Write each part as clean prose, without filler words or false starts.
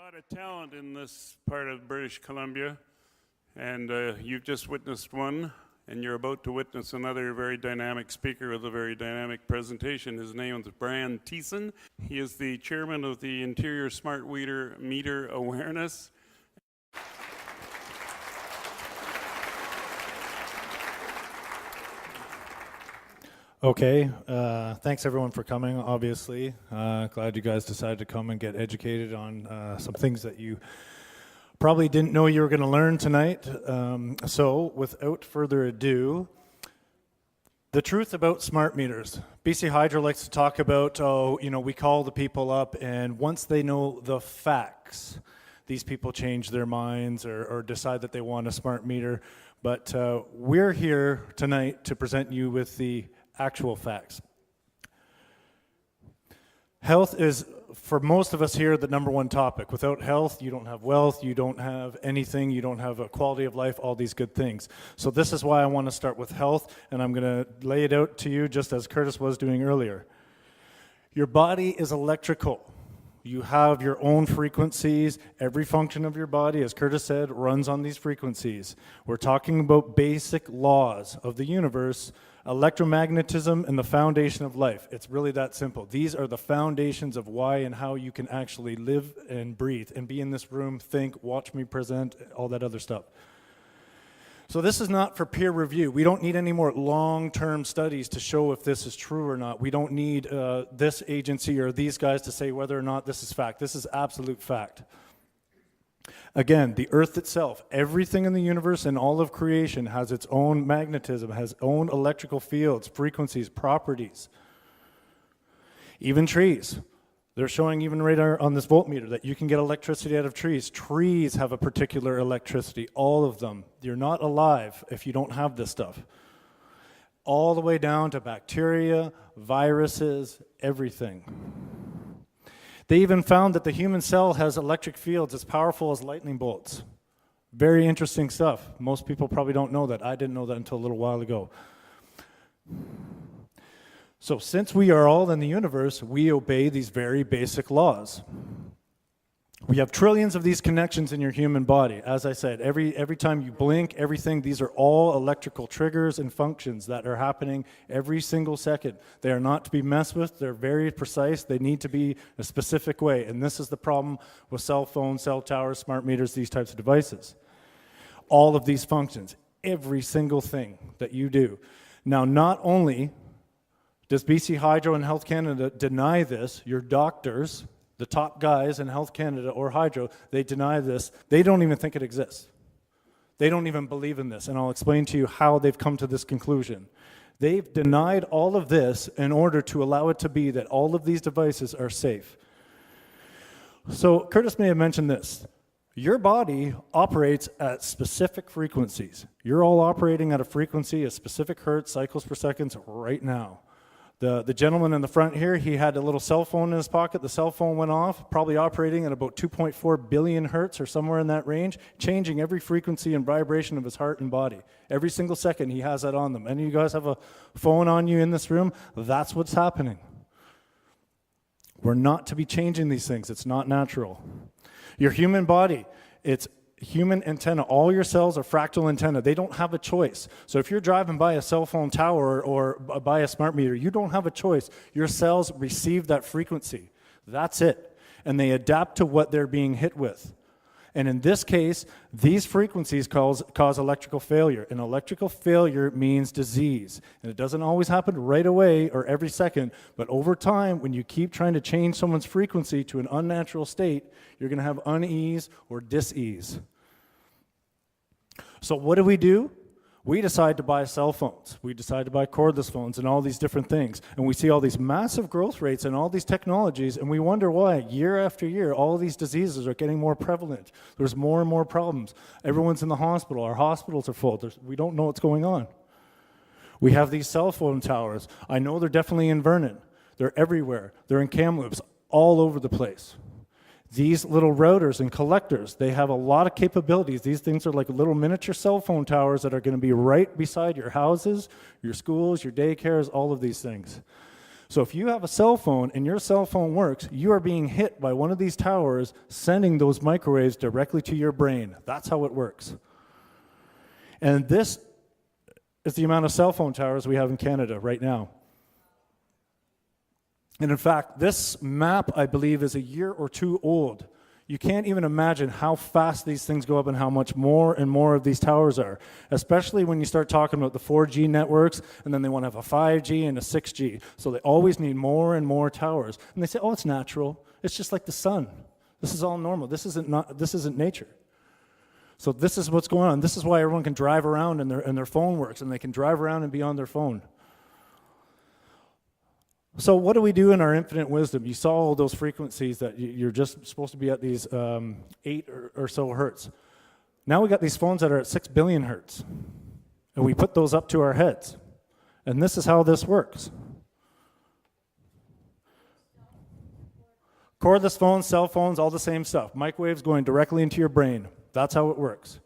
lot of talent in this part of British Columbia, and you've just witnessed one, and you're about to witness another very dynamic speaker with a very dynamic presentation. His name is Brian Thiessen. He is the chairman of the Interior Smart Meter Awareness. Okay, thanks everyone for coming, obviously. Glad you guys decided to come and get educated on some things that you probably didn't know you were going to learn tonight. So, without further ado, the truth about smart meters. BC Hydro likes to talk about, we call the people up, and once they know the facts, these people change their minds or decide that they want a smart meter. But we're here tonight to present you with the actual facts. Health is, for most of us here, the number one topic. Without health, you don't have wealth, you don't have anything, you don't have a quality of life, all these good things. So this is why I want to start with health, and I'm going to lay it out to you just as Curtis was doing earlier. Your body is electrical. You have your own frequencies. Every function of your body, as Curtis said, runs on these frequencies. We're talking about basic laws of the universe, electromagnetism, and the foundation of life. It's really that simple. These are the foundations of why and how you can actually live and breathe and be in this room, think, watch me present, all that other stuff. So this is not for peer review. We don't need any more long-term studies to show if this is true or not. We don't need this agency or these guys to say whether or not this is fact. This is absolute fact. Again, the earth itself, everything in the universe and all of creation has its own magnetism, has its own electrical fields, frequencies, properties. Even trees. They're showing even right on this voltmeter that you can get electricity out of trees. Trees have a particular electricity, all of them. You're not alive if you don't have this stuff. All the way down to bacteria, viruses, everything. They even found that the human cell has electric fields as powerful as lightning bolts. Very interesting stuff. Most people probably don't know that. I didn't know that until a little while ago. So since we are all in the universe, we obey these very basic laws. We have trillions of these connections in your human body. As I said, every time you blink, everything, these are all electrical triggers and functions that are happening every single second. They are not to be messed with. They're very precise. They need to be a specific way. And this is the problem with cell phones, cell towers, smart meters, these types of devices. All of these functions, every single thing that you do. Now, not only does BC Hydro and Health Canada deny this, your doctors, the top guys in Health Canada or Hydro, they deny this. They don't even think it exists. They don't even believe in this, and I'll explain to you how they've come to this conclusion. They've denied all of this in order to allow it to be that all of these devices are safe. So Curtis may have mentioned this. Your body operates at specific frequencies. You're all operating at a frequency of specific hertz, cycles per second right now. The gentleman in the front here, he had a little cell phone in his pocket. The cell phone went off, probably operating at about 2.4 billion hertz or somewhere in that range, changing every frequency and vibration of his heart and body. Every single second he has that on them. Any of you guys have a phone on you in this room? That's what's happening. We're not to be changing these things. It's not natural. Your human body, it's human antenna. All your cells are fractal antenna. They don't have a choice. So if you're driving by a cell phone tower or by a smart meter, you don't have a choice. Your cells receive that frequency. That's it. And they adapt to what they're being hit with. And in this case, these frequencies cause electrical failure. And electrical failure means disease. And it doesn't always happen right away or every second, but over time, when you keep trying to change someone's frequency to an unnatural state, you're going to have unease or dis-ease. So what do? We decide to buy cell phones. We decide to buy cordless phones and all these different things. And we see all these massive growth rates and all these technologies, and we wonder why, year after year, all these diseases are getting more prevalent. There's more and more problems. Everyone's in the hospital. Our hospitals are full. We don't know what's going on. We have these cell phone towers. I know they're definitely in Vernon. They're everywhere. They're in Kamloops, all over the place. These little routers and collectors, they have a lot of capabilities. These things are like little miniature cell phone towers that are going to be right beside your houses, your schools, your daycares, all of these things. So if you have a cell phone and your cell phone works, you are being hit by one of these towers, sending those microwaves directly to your brain. That's how it works. And this is the amount of cell phone towers we have in Canada right now. And in fact, this map, I believe, is a year or two old. You can't even imagine how fast these things go up and how much more and more of these towers are, especially when you start talking about the 4G networks, and then they want to have a 5G and a 6G. So they always need more and more towers. And they say, oh, it's natural. It's just like the sun. This is all normal. This isn't nature. So this is what's going on. This is why everyone can drive around and their phone works, and they can drive around and be on their phone. So what do we do in our infinite wisdom? You saw all those frequencies that you're just supposed to be at these 8 or so hertz. Now we got these phones that are at 6 billion hertz, and we put those up to our heads. And this is how this works. Cordless phones, cell phones, all the same stuff. Microwaves going directly into your brain. That's how it works.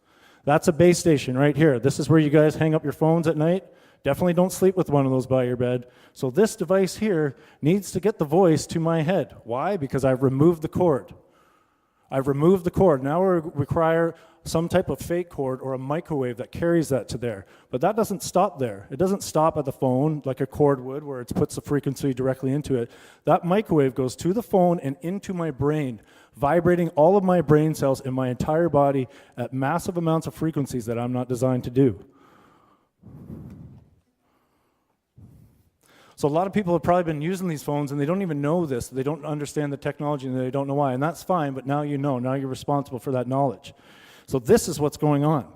That's a base station right here. This is where you guys hang up your phones at night. Definitely don't sleep with one of those by your bed. So this device here needs to get the voice to my head. Why? Because I've removed the cord. I've removed the cord. Now we require some type of fake cord or a microwave that carries that to there. But that doesn't stop there. It doesn't stop at the phone like a cord would, where it puts the frequency directly into it. That microwave goes to the phone and into my brain, vibrating all of my brain cells in my entire body at massive amounts of frequencies that I'm not designed to do. So a lot of people have probably been using these phones and they don't even know this. They don't understand the technology and they don't know why. And that's fine, but now you know. Now you're responsible for that knowledge. So this is what's going on.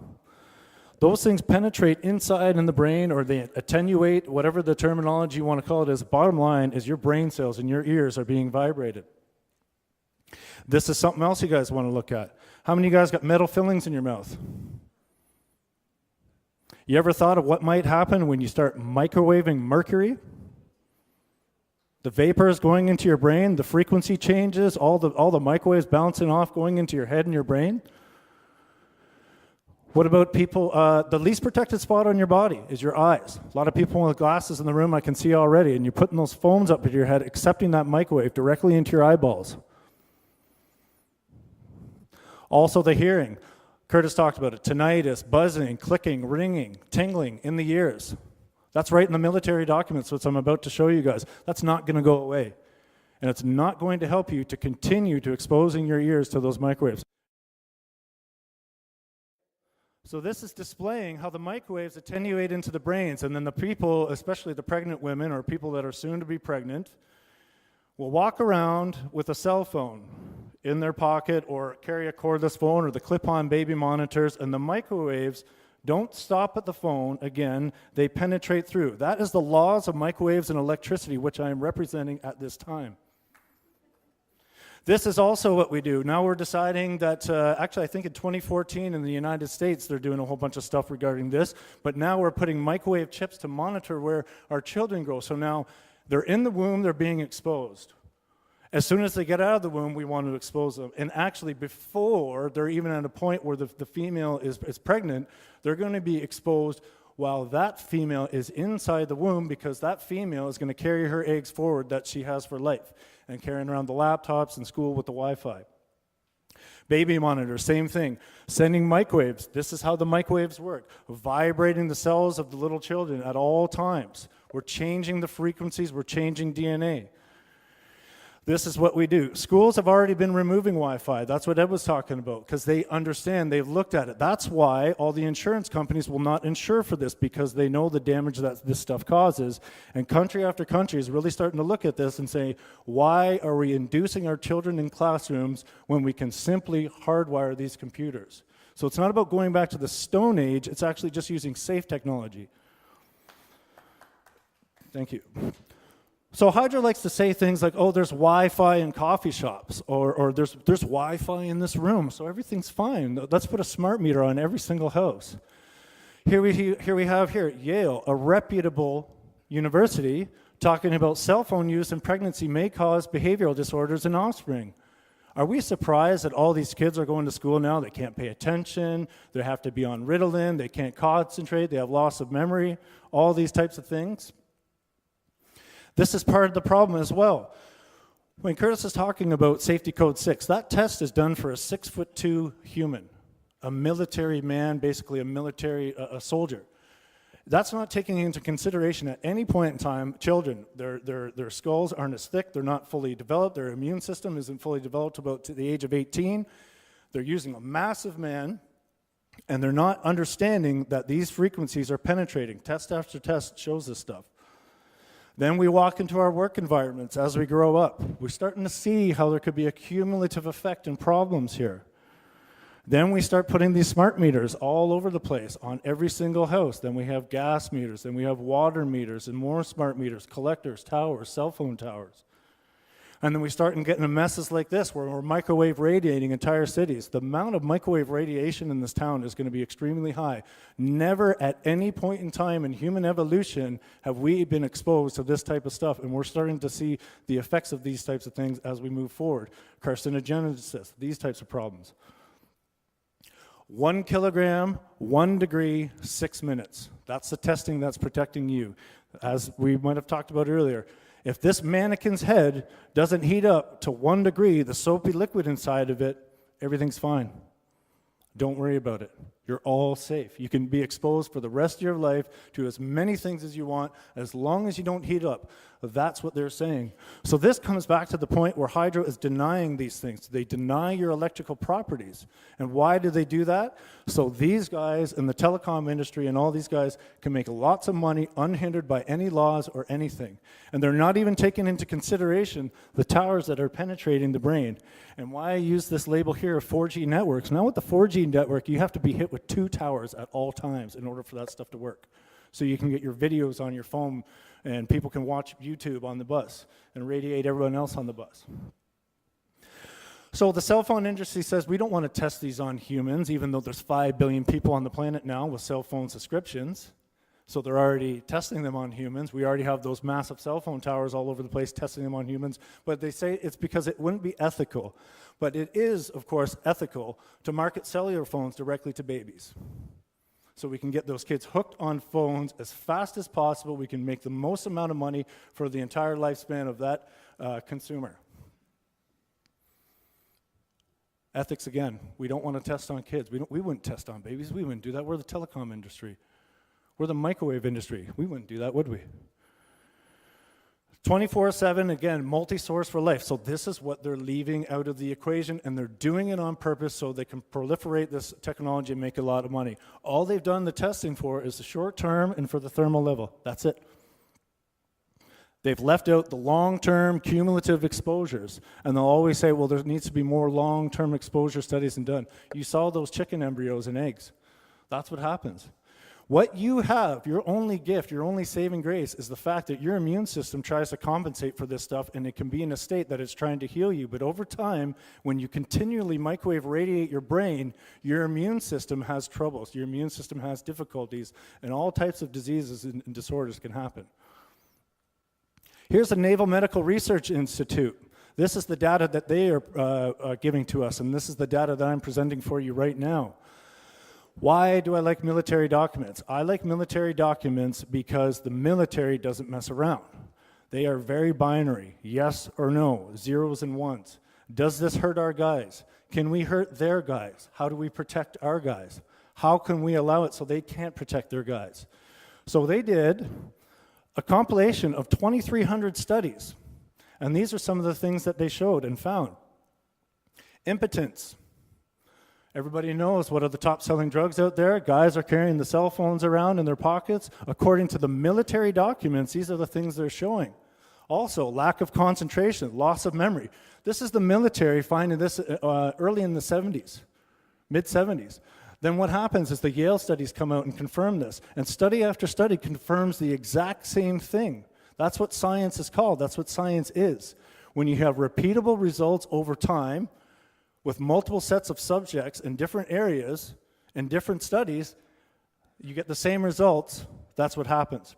Those things penetrate inside in the brain, or they attenuate, whatever the terminology you want to call it is. Bottom line is your brain cells and your ears are being vibrated. This is something else you guys want to look at. How many of you guys got metal fillings in your mouth? You ever thought of what might happen when you start microwaving mercury? The vapors going into your brain, the frequency changes, all the microwaves bouncing off, going into your head and your brain. What about people, the least protected spot on your body is your eyes. A lot of people with glasses in the room I can see already, and you're putting those phones up to your head, accepting that microwave directly into your eyeballs. Also the hearing. Curtis talked about it. Tinnitus, buzzing, clicking, ringing, tingling in the ears. That's right in the military documents, which I'm about to show you guys. That's not going to go away. And it's not going to help you to continue to exposing your ears to those microwaves. So this is displaying how the microwaves attenuate into the brains, and then the people, especially the pregnant women or people that are soon to be pregnant, will walk around with a cell phone in their pocket or carry a cordless phone or the clip-on baby monitors, and the microwaves don't stop at the phone. Again, they penetrate through. That is the laws of microwaves and electricity, which I am representing at this time. This is also what we do. Now we're deciding that, actually I think in 2014 in the United States, they're doing a whole bunch of stuff regarding this, but now we're putting microwave chips to monitor where our children grow. So now they're in the womb, they're being exposed. As soon as they get out of the womb, we want to expose them. And actually, before they're even at a point where the female is pregnant, they're going to be exposed while that female is inside the womb, because that female is going to carry her eggs forward that she has for life, and carrying around the laptops in school with the Wi-Fi. Baby monitor, same thing. Sending microwaves. This is how the microwaves work. Vibrating the cells of the little children at all times. We're changing the frequencies. We're changing DNA. This is what we do. Schools have already been removing Wi-Fi. That's what Ed was talking about, because they understand, they've looked at it. That's why all the insurance companies will not insure for this, because they know the damage that this stuff causes. And country after country is really starting to look at this and say, why are we inducing our children in classrooms when we can simply hardwire these computers? So it's not about going back to the Stone Age, it's actually just using safe technology. Thank you. So Hydra likes to say things like, oh, there's Wi-Fi in coffee shops, or there's Wi-Fi in this room, so everything's fine. Let's put a smart meter on every single house. Here we have Yale, a reputable university, talking about cell phone use in pregnancy may cause behavioral disorders in offspring. Are we surprised that all these kids are going to school now? They can't pay attention, they have to be on Ritalin, they can't concentrate, they have loss of memory, all these types of things? This is part of the problem as well. When Curtis is talking about safety code 6, that test is done for a 6'2" human, a military man, basically a military a soldier. That's not taking into consideration at any point in time children. Their skulls aren't as thick, they're not fully developed, their immune system isn't fully developed about to the age of 18. They're using a massive man, and they're not understanding that these frequencies are penetrating. Test after test shows this stuff. Then we walk into our work environments as we grow up. We're starting to see how there could be a cumulative effect and problems here. Then we start putting these smart meters all over the place on every single house. Then we have gas meters, then we have water meters and more smart meters, collectors, towers, cell phone towers. And then we start getting messes like this where we're microwave radiating entire cities. The amount of microwave radiation in this town is going to be extremely high. Never at any point in time in human evolution have we been exposed to this type of stuff, and we're starting to see the effects of these types of things as we move forward. Carcinogenesis, these types of problems. 1 kilogram, 1 degree, 6 minutes. That's the testing that's protecting you. As we might have talked about earlier, if this mannequin's head doesn't heat up to 1 degree, the soapy liquid inside of it, everything's fine. Don't worry about it. You're all safe. You can be exposed for the rest of your life to as many things as you want, as long as you don't heat up. That's what they're saying. So this comes back to the point where Hydro is denying these things. They deny your electrical properties. And why do they do that? So these guys in the telecom industry and all these guys can make lots of money unhindered by any laws or anything. And they're not even taking into consideration the towers that are penetrating the brain. And why I use this label here of 4G networks. Now with the 4G network, you have to be hit with 2 towers at all times in order for that stuff to work. So you can get your videos on your phone and people can watch YouTube on the bus and radiate everyone else on the bus. So the cell phone industry says we don't want to test these on humans, even though there's 5 billion people on the planet now with cell phone subscriptions. So they're already testing them on humans. We already have those massive cell phone towers all over the place testing them on humans. But they say it's because it wouldn't be ethical. But it is, of course, ethical to market cellular phones directly to babies. So we can get those kids hooked on phones as fast as possible. We can make the most amount of money for the entire lifespan of that consumer. Ethics again. We don't want to test on kids. We wouldn't test on babies. We wouldn't do that. We're the telecom industry. We're the microwave industry. We wouldn't do that, would we? 24/7, again, multi-source for life. So this is what they're leaving out of the equation, and they're doing it on purpose so they can proliferate this technology and make a lot of money. All they've done the testing for is the short term and for the thermal level. That's it. They've left out the long-term cumulative exposures, and they'll always say, well, there needs to be more long-term exposure studies done. You saw those chicken embryos and eggs. That's what happens. What you have, your only gift, your only saving grace, is the fact that your immune system tries to compensate for this stuff, and it can be in a state that it's trying to heal you. But over time, when you continually microwave radiate your brain, your immune system has troubles. Your immune system has difficulties, and all types of diseases and disorders can happen. Here's the Naval Medical Research Institute. This is the data that they are giving to us, and this is the data that I'm presenting for you right now. Why do I like military documents? I like military documents because the military doesn't mess around. They are very binary, yes or no, zeros and ones. Does this hurt our guys? Can we hurt their guys? How do we protect our guys? How can we allow it so they can't protect their guys? So they did a compilation of 2,300 studies, and these are some of the things that they showed and found. Impotence. Everybody knows what are the top selling drugs out there. Guys are carrying the cell phones around in their pockets. According to the military documents, these are the things they're showing. Also, lack of concentration, loss of memory. This is the military finding this early in the 70s, mid-70s. Then what happens is the Yale studies come out and confirm this. And study after study confirms the exact same thing. That's what science is called. That's what science is. When you have repeatable results over time, with multiple sets of subjects in different areas, in different studies, you get the same results. That's what happens.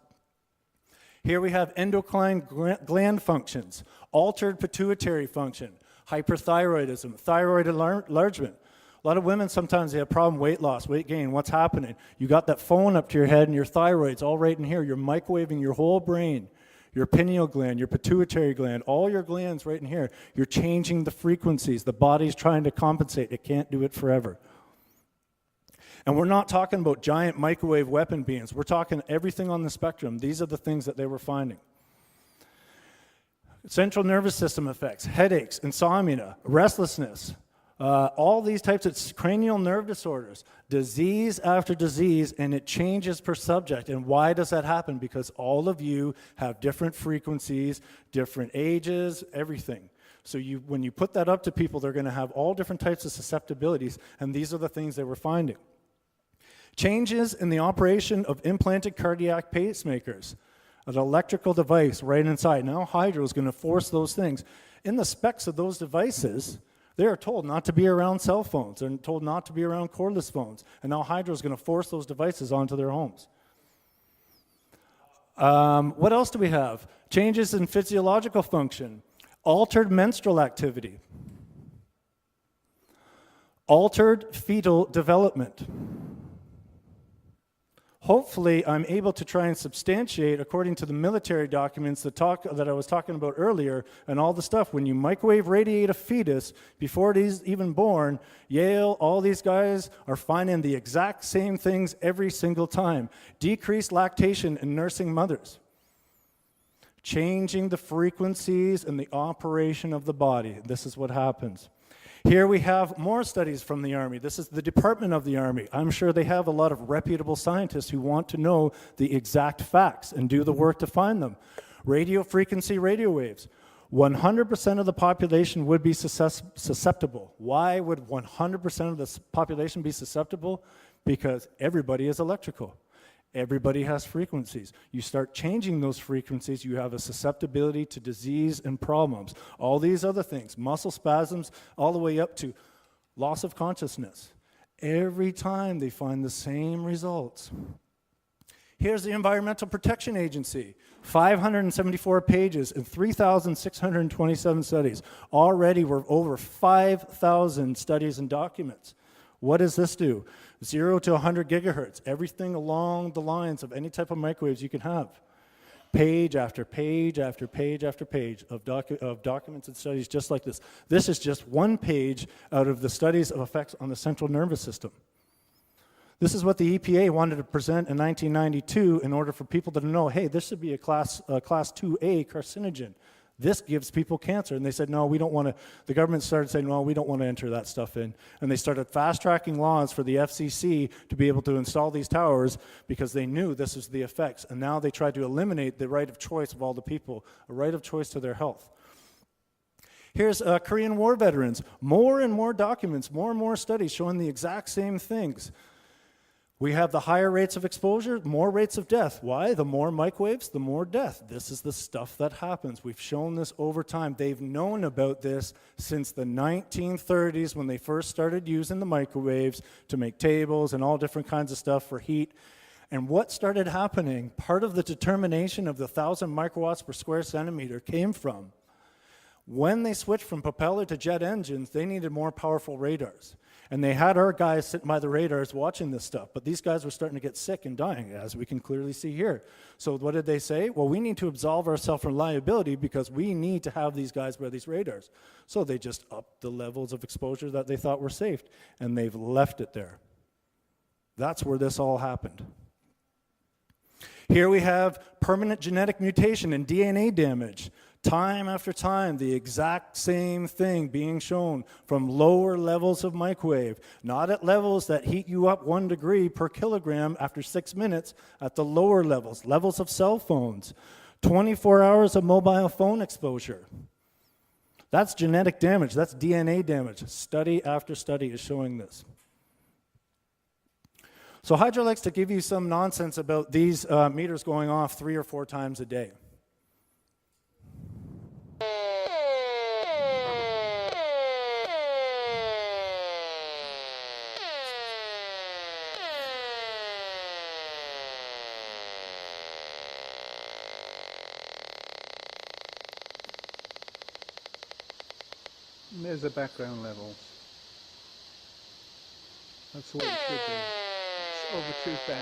Here we have endocrine gland functions, altered pituitary function, hyperthyroidism, thyroid enlargement. A lot of women, sometimes they have problem weight loss, weight gain. What's happening? You got that phone up to your head and your thyroid's all right in here. You're microwaving your whole brain. your pineal gland, your pituitary gland, all your glands right in here, you're changing the frequencies. The body's trying to compensate. It can't do it forever. And we're not talking about giant microwave weapon beams. We're talking everything on the spectrum. These are the things that they were finding. Central nervous system effects, headaches, insomnia, restlessness, all these types of cranial nerve disorders, disease after disease, and it changes per subject. And why does that happen? Because all of you have different frequencies, different ages, everything. So when you put that up to people, they're going to have all different types of susceptibilities, and these are the things they were finding. Changes in the operation of implanted cardiac pacemakers, an electrical device right inside. Now Hydro is going to force those things. In the specs of those devices, they are told not to be around cell phones. They're told not to be around cordless phones. And now Hydro is going to force those devices onto their homes. What else do we have? Changes in physiological function, altered menstrual activity, altered fetal development. Hopefully, I'm able to try and substantiate, according to the military documents that I was talking about earlier, and all the stuff, when you microwave radiate a fetus before it is even born, Yale, all these guys are finding the exact same things every single time. Decreased lactation in nursing mothers. Changing the frequencies and the operation of the body. This is what happens. Here we have more studies from the Army. This is the Department of the Army. I'm sure they have a lot of reputable scientists who want to know the exact facts and do the work to find them. Radio frequency radio waves. 100% of the population would be susceptible. Why would 100% of the population be susceptible? Because everybody is electrical. Everybody has frequencies. You start changing those frequencies, you have a susceptibility to disease and problems. All these other things, muscle spasms, all the way up to loss of consciousness. Every time they find the same results. Here's the Environmental Protection Agency. 574 pages and 3,627 studies. Already we're over 5,000 studies and documents. What does this do? 0 to 100 gigahertz, everything along the lines of any type of microwaves you can have. Page after page after page after page of documents and studies just like this. This is just one page out of the studies of effects on the central nervous system. This is what the EPA wanted to present in 1992 in order for people to know, hey, this should be a class 2A carcinogen. This gives people cancer. And they said, no, we don't want to. The government started saying, no, we don't want to enter that stuff in. And they started fast-tracking laws for the FCC to be able to install these towers because they knew this was the effects. And now they tried to eliminate the right of choice of all the people, a right of choice to their health. Here's Korean War veterans. More and more documents, more and more studies showing the exact same things. We have the higher rates of exposure, more rates of death. Why? The more microwaves, the more death. This is the stuff that happens. We've shown this over time. They've known about this since the 1930s when they first started using the microwaves to make tables and all different kinds of stuff for heat. And what started happening, part of the determination of the 1,000 microwatts per square centimeter came from when they switched from propeller to jet engines, they needed more powerful radars. And they had our guys sitting by the radars watching this stuff. But these guys were starting to get sick and dying, as we can clearly see here. So what did they say? Well, we need to absolve ourselves from liability because we need to have these guys by these radars. So they just upped the levels of exposure that they thought were safe. And they've left it there. That's where this all happened. Here we have permanent genetic mutation and DNA damage. Time after time, the exact same thing being shown from lower levels of microwave, not at levels that heat you up 1 degree per kilogram after 6 minutes, at the lower levels, levels of cell phones, 24 hours of mobile phone exposure. That's genetic damage, that's DNA damage. Study after study is showing this. So Hydro likes to give you some nonsense about these meters going off 3 or 4 times a day. There's the background level. That's what it should be. It's over 2,000.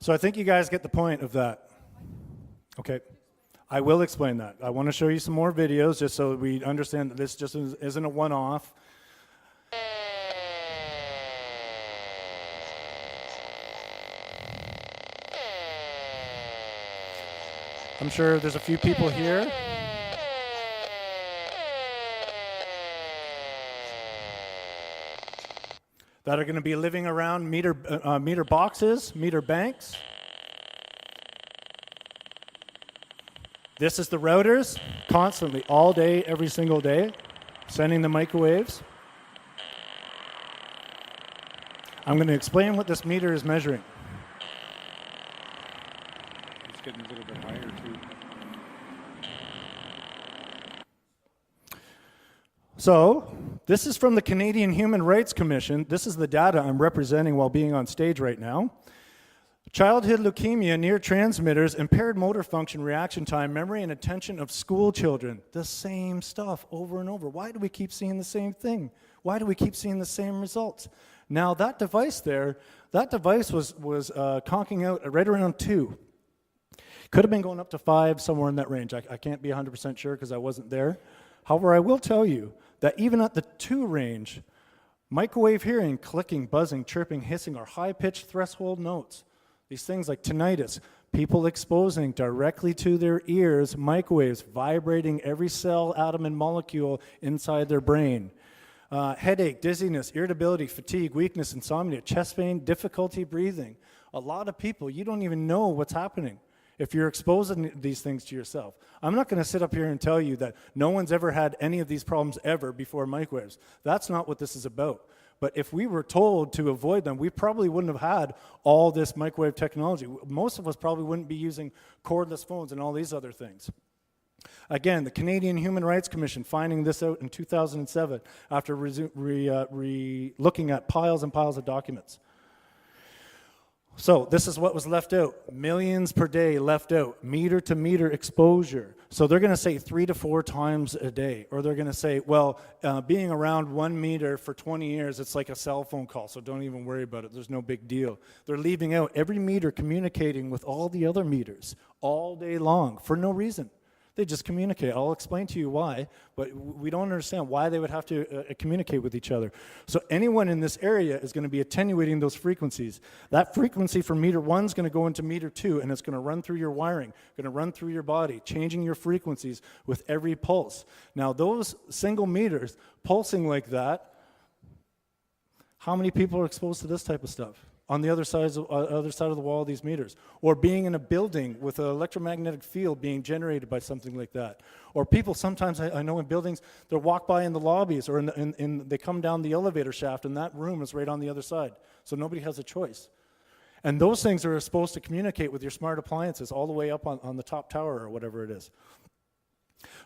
So I think you guys get the point of that. Okay. I will explain that. I want to show you some more videos just so we understand that this just isn't a one-off. I'm sure there's a few people here that are going to be living around meter boxes, meter banks. This is the routers, constantly, all day, every single day, sending the microwaves. I'm going to explain what this meter is measuring. It's getting a little bit higher too. So, this is from the Canadian Human Rights Commission. This is the data I'm representing while being on stage right now. Childhood leukemia near transmitters, impaired motor function, reaction time, memory, and attention of school children. The same stuff over and over. Why do we keep seeing the same thing? Why do we keep seeing the same results? Now, that device there, that device was conking out right around 2. Could have been going up to 5, somewhere in that range. I can't be 100% sure because I wasn't there. However, I will tell you that even at the 2 range, microwave hearing, clicking, buzzing, chirping, hissing are high-pitched threshold notes. These things like tinnitus, people exposing directly to their ears microwaves vibrating every cell, atom, and molecule inside their brain. Headache, dizziness, irritability, fatigue, weakness, insomnia, chest pain, difficulty breathing. A lot of people, you don't even know what's happening if you're exposing these things to yourself. I'm not going to sit up here and tell you that no one's ever had any of these problems ever before microwaves. That's not what this is about. But if we were told to avoid them, we probably wouldn't have had all this microwave technology. Most of us probably wouldn't be using cordless phones and all these other things. Again, the Canadian Human Rights Commission finding this out in 2007 after looking at piles and piles of documents. So this is what was left out. Millions per day left out. Meter to meter exposure. So they're going to say 3 to 4 times a day. Or they're going to say, well, being around 1 meter for 20 years, it's like a cell phone call, so don't even worry about it. There's no big deal. They're leaving out every meter communicating with all the other meters all day long for no reason. They just communicate. I'll explain to you why, but we don't understand why they would have to communicate with each other. So anyone in this area is going to be attenuating those frequencies. That frequency from meter 1 is going to go into meter 2, and it's going to run through your wiring, going to run through your body, changing your frequencies with every pulse. Now, those single meters pulsing like that, how many people are exposed to this type of stuff? On the other side of the wall of these meters, or being in a building with an electromagnetic field being generated by something like that, or people sometimes I know in buildings they'll walk by in the lobbies or they come down the elevator shaft and that room is right on the other side, so nobody has a choice. And those things are supposed to communicate with your smart appliances all the way up on the top tower or whatever it is.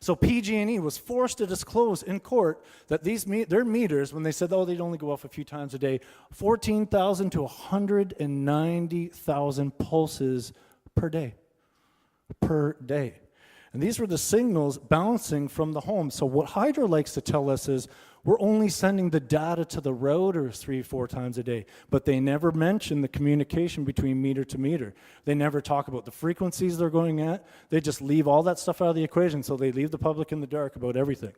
So PG&E was forced to disclose in court that their meters, when they said, oh, they'd only go off a few times a day, 14,000 to 190,000 pulses per day. Per day. And these were the signals bouncing from the home. So what Hydro likes to tell us is, we're only sending the data to the routers 3-4 times a day, but they never mention the communication between meter to meter. They never talk about the frequencies they're going at. They just leave all that stuff out of the equation, so they leave the public in the dark about everything.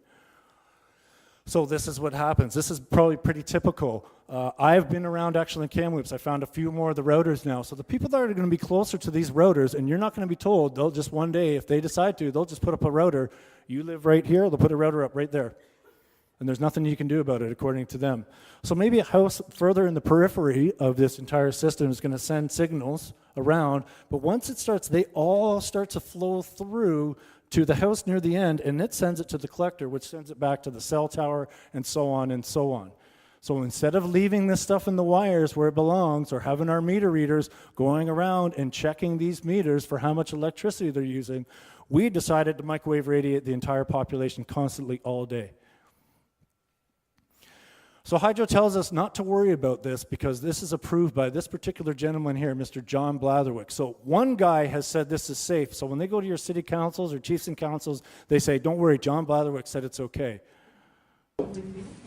So this is what happens. This is probably pretty typical. I've been around actually in Kamloops. I found a few more of the routers now. So the people that are going to be closer to these routers, and you're not going to be told, they'll just one day, if they decide to, they'll just put up a router. You live right here, they'll put a router up right there. And there's nothing you can do about it, according to them. So maybe a house further in the periphery of this entire system is going to send signals around, but once it starts, they all start to flow through to the house near the end, and it sends it to the collector, which sends it back to the cell tower, and so on and so on. So instead of leaving this stuff in the wires where it belongs, or having our meter readers going around and checking these meters for how much electricity they're using, we decided to microwave radiate the entire population constantly all day. So Hydro tells us not to worry about this because this is approved by this particular gentleman here, Mr. John Blatherwick. So one guy has said this is safe. So when they go to your city councils or chiefs and councils, they say, don't worry, John Blatherwick said it's okay.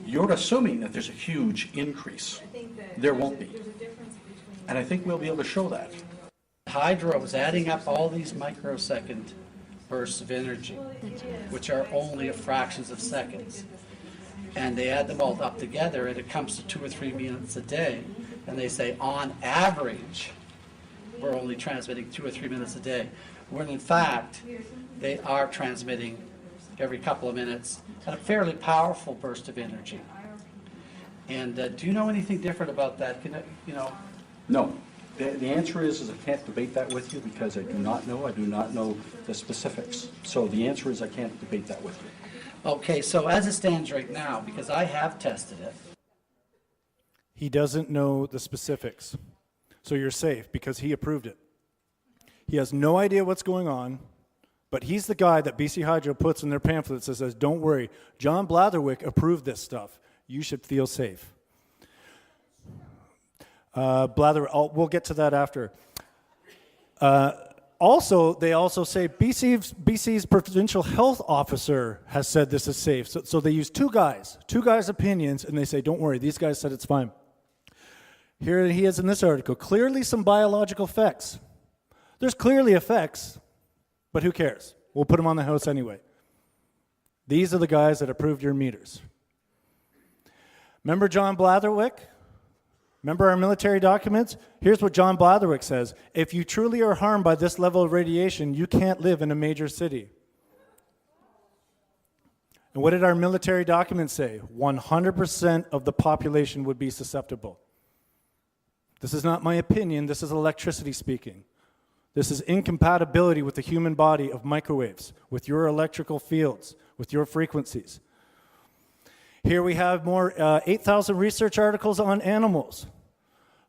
You're assuming that there's a huge increase. There won't be. And I think we'll be able to show that. Hydro is adding up all these microsecond bursts of energy, which are only fractions of seconds. And they add them all up together, and it comes to 2 or 3 minutes a day. And they say, on average, we're only transmitting 2 or 3 minutes a day, when in fact, they are transmitting every couple of minutes at a fairly powerful burst of energy. And do you know anything different about that? No. The answer is I can't debate that with you because I do not know. I do not know the specifics. So the answer is I can't debate that with you. Okay, so as it stands right now, because I have tested it, He doesn't know the specifics. So you're safe because he approved it. He has no idea what's going on, but he's the guy that BC Hydro puts in their pamphlets that says, don't worry, John Blatherwick approved this stuff. You should feel safe. We'll get to that after. They also say BC's provincial health officer has said this is safe. So they use two guys' opinions, and they say, don't worry, these guys said it's fine. Here he is in this article. Clearly some biological effects. There's clearly effects, but who cares? We'll put them on the house anyway. These are the guys that approved your meters. Remember John Blatherwick? Remember our military documents? Here's what John Blatherwick says. If you truly are harmed by this level of radiation, you can't live in a major city. And what did our military documents say? 100% of the population would be susceptible. This is not my opinion. This is electricity speaking. This is incompatibility with the human body of microwaves, with your electrical fields, with your frequencies. Here we have more 8,000 research articles on animals.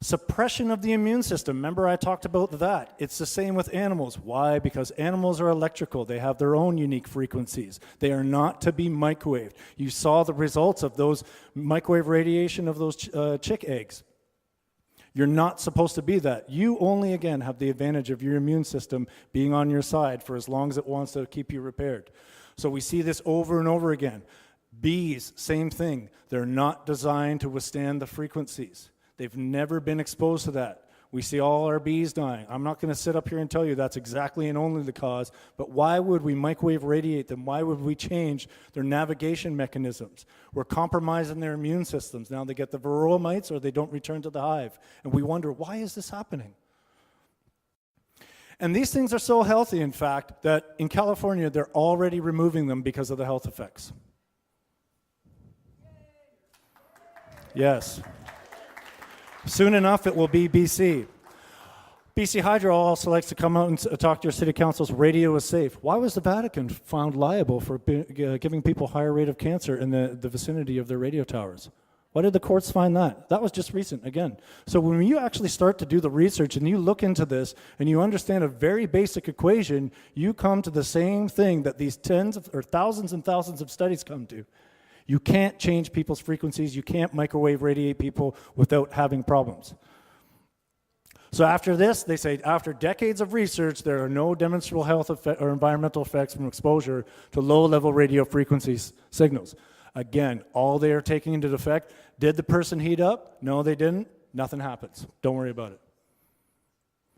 Suppression of the immune system. Remember I talked about that. It's the same with animals. Why? Because animals are electrical. They have their own unique frequencies. They are not to be microwaved. You saw the results of those microwave radiation of those chick eggs. You're not supposed to be that. You only, again, have the advantage of your immune system being on your side for as long as it wants to keep you repaired. So we see this over and over again. Bees, same thing. They're not designed to withstand the frequencies. They've never been exposed to that. We see all our bees dying. I'm not going to sit up here and tell you that's exactly and only the cause, but why would we microwave radiate them? Why would we change their navigation mechanisms? We're compromising their immune systems. Now they get the varroa mites or they don't return to the hive. And we wonder, why is this happening? And these things are so healthy, in fact, that in California, they're already removing them because of the health effects. Yes. Soon enough, it will be BC. BC Hydro also likes to come out and talk to your city councils, radio is safe. Why was the Vatican found liable for giving people higher rate of cancer in the vicinity of their radio towers? Why did the courts find that? That was just recent, again. So when you actually start to do the research and you look into this and you understand a very basic equation, you come to the same thing that these tens or thousands and thousands of studies come to. You can't change people's frequencies. You can't microwave radiate people without having problems. So after this, they say, after decades of research, there are no demonstrable health or environmental effects from exposure to low-level radio frequency signals. Again, all they are taking into effect, did the person heat up? No, they didn't. Nothing happens. Don't worry about it.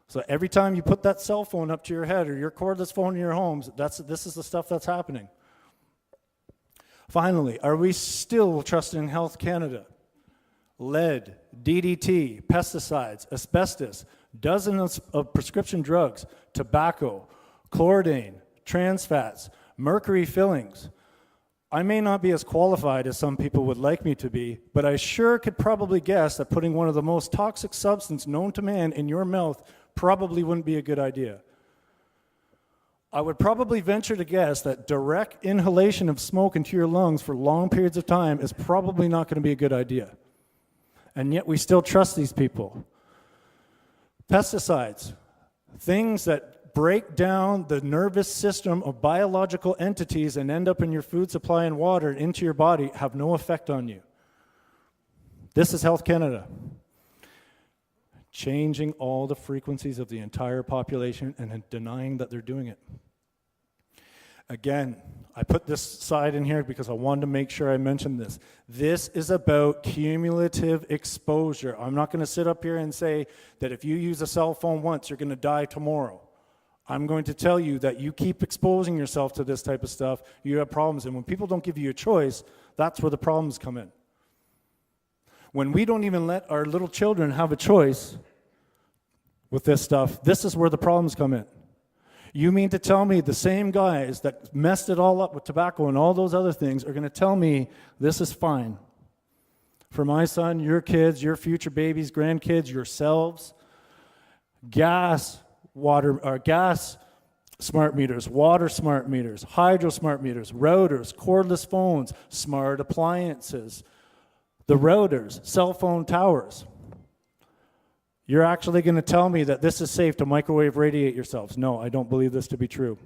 So every time you put that cell phone up to your head or your cordless phone in your homes, this is the stuff that's happening. Finally, are we still trusting Health Canada? Lead, DDT, pesticides, asbestos, dozens of prescription drugs, tobacco, chlordane, trans fats, mercury fillings. I may not be as qualified as some people would like me to be, but I sure could probably guess that putting one of the most toxic substances known to man in your mouth probably wouldn't be a good idea. I would probably venture to guess that direct inhalation of smoke into your lungs for long periods of time is probably not going to be a good idea. And yet we still trust these people. Pesticides, things that break down the nervous system of biological entities and end up in your food supply and water and into your body, have no effect on you. This is Health Canada. Changing all the frequencies of the entire population and denying that they're doing it. Again, I put this side in here because I wanted to make sure I mentioned this. This is about cumulative exposure. I'm not going to sit up here and say that if you use a cell phone once, you're going to die tomorrow. I'm going to tell you that you keep exposing yourself to this type of stuff, you have problems. And when people don't give you a choice, that's where the problems come in. When we don't even let our little children have a choice with this stuff, this is where the problems come in. You mean to tell me the same guys that messed it all up with tobacco and all those other things are going to tell me this is fine for my son, your kids, your future babies, grandkids, yourselves? Gas smart meters, water smart meters, hydro smart meters, routers, cordless phones, smart appliances, the routers, cell phone towers. You're actually going to tell me that this is safe to microwave radiate yourselves? No, I don't believe this to be true.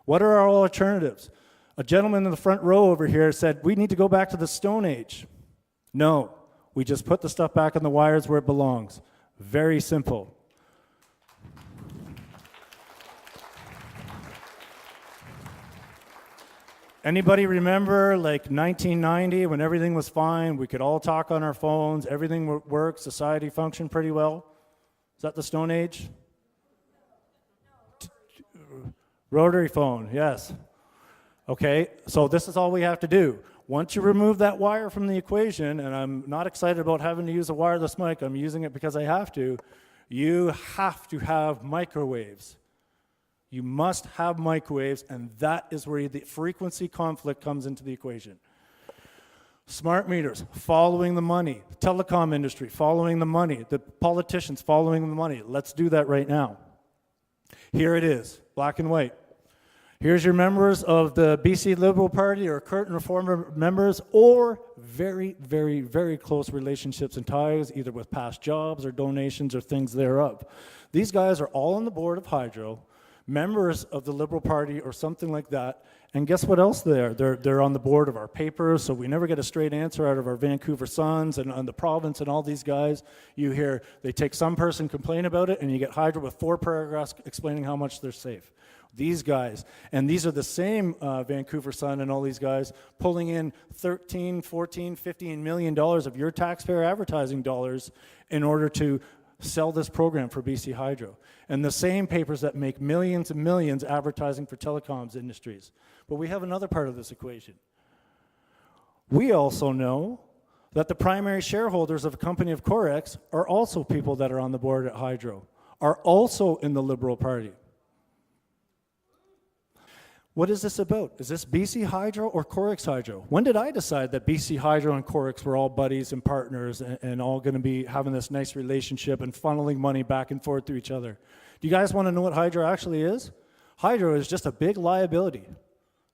What are our alternatives? A gentleman in the front row over here said, we need to go back to the Stone Age. No, we just put the stuff back in the wires where it belongs. Very simple. Anybody remember like 1990 when everything was fine, we could all talk on our phones, everything worked, society functioned pretty well? Is that the Stone Age? Rotary phone, yes. Okay, so this is all we have to do. Once you remove that wire from the equation, and I'm not excited about having to use a wireless mic, I'm using it because I have to, you have to have microwaves. You must have microwaves, and that is where the frequency conflict comes into the equation. Smart meters, following the money. Telecom industry, following the money. The politicians, following the money. Let's do that right now. Here it is, black and white. Here's your members of the BC Liberal Party or current Reformer members, or very, very, very close relationships and ties, either with past jobs or donations or things thereof. These guys are all on the board of Hydro, members of the Liberal Party or something like that, and guess what else they're on the board of our papers, so we never get a straight answer out of our Vancouver Suns and on the province and all these guys. You hear they take some person complain about it, and you get Hydro with 4 paragraphs explaining how much they're safe. These guys, and these are the same Vancouver Sun and all these guys pulling in $13, $14, $15 million of your taxpayer advertising dollars in order to sell this program for BC Hydro. And the same papers that make millions and millions advertising for telecoms industries. But we have another part of this equation. We also know that the primary shareholders of a company of Corex are also people that are on the board at Hydro, are also in the Liberal Party. What is this about? Is this BC Hydro or Corex Hydro? When did I decide that BC Hydro and Corex were all buddies and partners and all going to be having this nice relationship and funneling money back and forth to each other? Do you guys want to know what Hydro actually is? Hydro is just a big liability.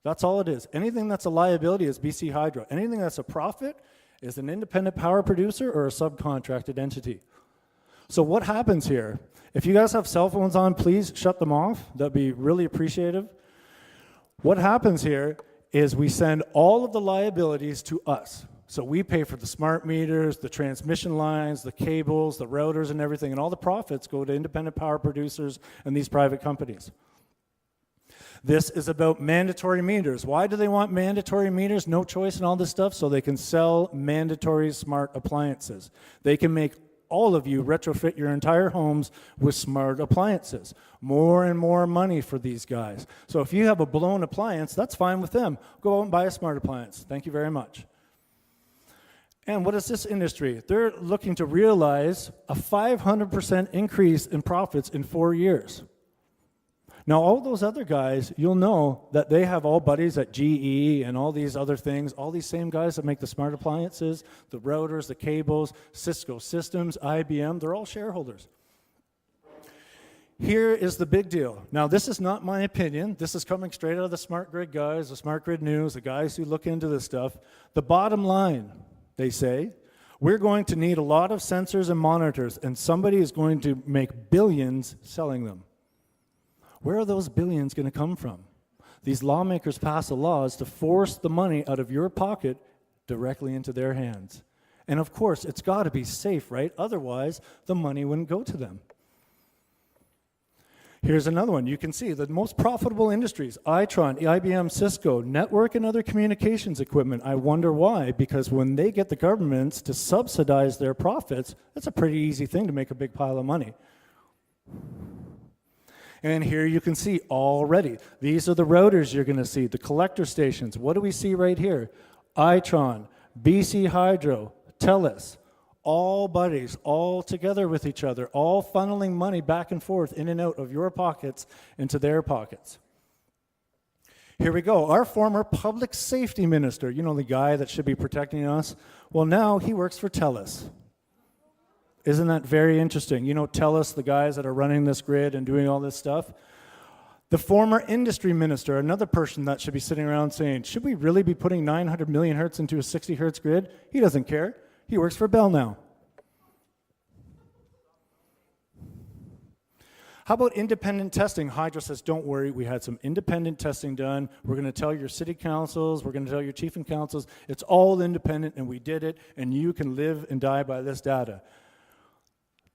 That's all it is. Anything that's a liability is BC Hydro. Anything that's a profit is an independent power producer or a subcontracted entity. So what happens here? If you guys have cell phones on, please shut them off. That'd be really appreciative. What happens here is we send all of the liabilities to us. So we pay for the smart meters, the transmission lines, the cables, the routers and everything, and all the profits go to independent power producers and these private companies. This is about mandatory meters. Why do they want mandatory meters? No choice and all this stuff, so they can sell mandatory smart appliances. They can make all of you retrofit your entire homes with smart appliances. More and more money for these guys. So if you have a blown appliance, that's fine with them. Go out and buy a smart appliance. Thank you very much. And what is this industry? They're looking to realize a 500% increase in profits in 4 years. Now, all those other guys, you'll know that they have all buddies at GE and all these other things, all these same guys that make the smart appliances, the routers, the cables, Cisco Systems, IBM, they're all shareholders. Here is the big deal. Now, this is not my opinion. This is coming straight out of the Smart Grid guys, the Smart Grid News, the guys who look into this stuff. The bottom line, they say, we're going to need a lot of sensors and monitors, and somebody is going to make billions selling them. Where are those billions going to come from? These lawmakers pass the laws to force the money out of your pocket directly into their hands. And of course, it's got to be safe, right? Otherwise, the money wouldn't go to them. Here's another one. You can see the most profitable industries: Itron, IBM, Cisco, network and other communications equipment. I wonder why, because when they get the governments to subsidize their profits, that's a pretty easy thing to make a big pile of money. And here you can see already, these are the routers you're going to see, the collector stations. What do we see right here? Itron, BC Hydro, TELUS, all buddies, all together with each other, all funneling money back and forth in and out of your pockets into their pockets. Here we go. Our former public safety minister, you know, the guy that should be protecting us, well, now he works for TELUS. Isn't that very interesting? You know, TELUS, the guys that are running this grid and doing all this stuff. The former industry minister, another person that should be sitting around saying, should we really be putting 900 million hertz into a 60 hertz grid? He doesn't care. He works for Bell now. How about independent testing? Hydro says, don't worry, we had some independent testing done. We're going to tell your city councils, we're going to tell your chief and councils, it's all independent and we did it, and you can live and die by this data.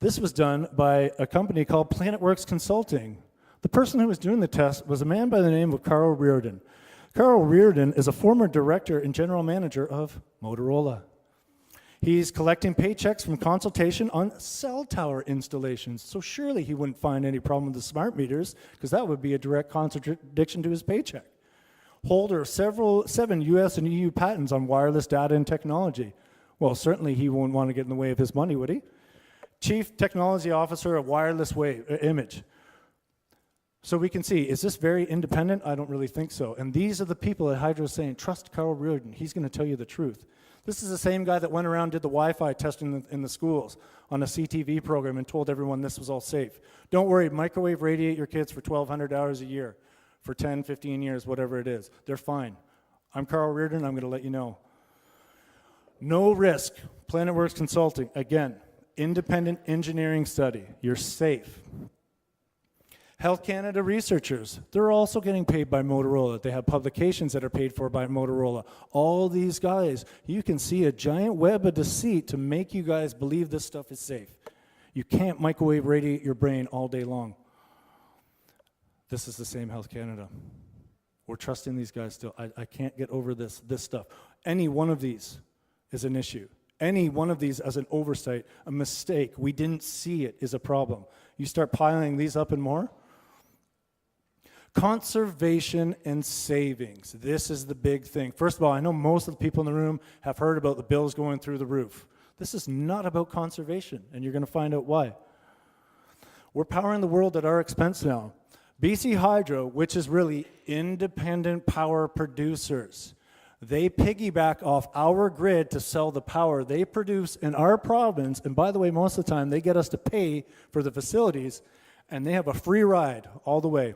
This was done by a company called PlanetWorks Consulting. The person who was doing the test was a man by the name of Carl Reardon. Carl Reardon is a former director and general manager of Motorola. He's collecting paychecks from consultation on cell tower installations, so surely he wouldn't find any problem with the smart meters, because that would be a direct contradiction to his paycheck. Holder of 7 US and EU patents on wireless data and technology. Well, certainly he wouldn't want to get in the way of his money, would he? Chief Technology Officer of Wireless Image. So we can see, is this very independent? I don't really think so. And these are the people that Hydro is saying, trust Carl Reardon, he's going to tell you the truth. This is the same guy that went around and did the Wi-Fi testing in the schools on a CTV program and told everyone this was all safe. Don't worry, microwave radiate your kids for 1,200 hours a year, for 10, 15 years, whatever it is. They're fine. I'm Carl Reardon, I'm going to let you know. No risk, PlanetWorks Consulting, again, independent engineering study, you're safe. Health Canada researchers, they're also getting paid by Motorola. They have publications that are paid for by Motorola. All these guys, you can see a giant web of deceit to make you guys believe this stuff is safe. You can't microwave radiate your brain all day long. This is the same Health Canada. We're trusting these guys still. I can't get over this stuff. Any one of these is an issue. Any one of these as an oversight, a mistake, we didn't see it, is a problem. You start piling these up and more. Conservation and savings. This is the big thing. First of all, I know most of the people in the room have heard about the bills going through the roof. This is not about conservation, and you're going to find out why. We're powering the world at our expense now. BC Hydro, which is really independent power producers, they piggyback off our grid to sell the power they produce in our province, and by the way, most of the time they get us to pay for the facilities, and they have a free ride all the way.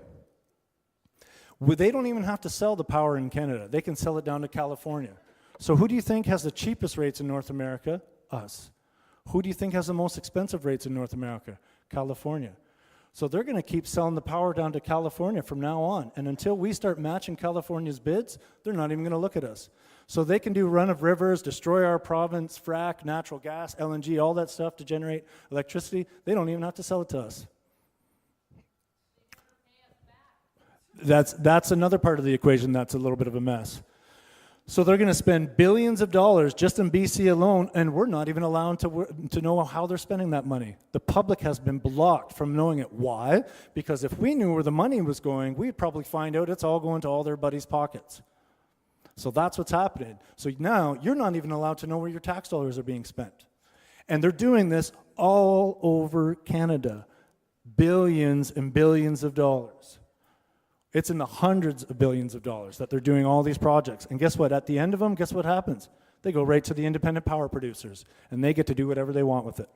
They don't even have to sell the power in Canada. They can sell it down to California. So who do you think has the cheapest rates in North America? Us. Who do you think has the most expensive rates in North America? California. So they're going to keep selling the power down to California from now on. And until we start matching California's bids, they're not even going to look at us. So they can do run of rivers, destroy our province, frack, natural gas, LNG, all that stuff to generate electricity. They don't even have to sell it to us. That's another part of the equation that's a little bit of a mess. So they're going to spend billions of dollars just in BC alone, and we're not even allowed to know how they're spending that money. The public has been blocked from knowing it. Why? Because if we knew where the money was going, we'd probably find out it's all going to all their buddies' pockets. So that's what's happening. So now you're not even allowed to know where your tax dollars are being spent. And they're doing this all over Canada. Billions and billions of dollars. It's in the hundreds of billions of dollars that they're doing all these projects. And guess what? At the end of them, guess what happens? They go right to the independent power producers, and they get to do whatever they want with it.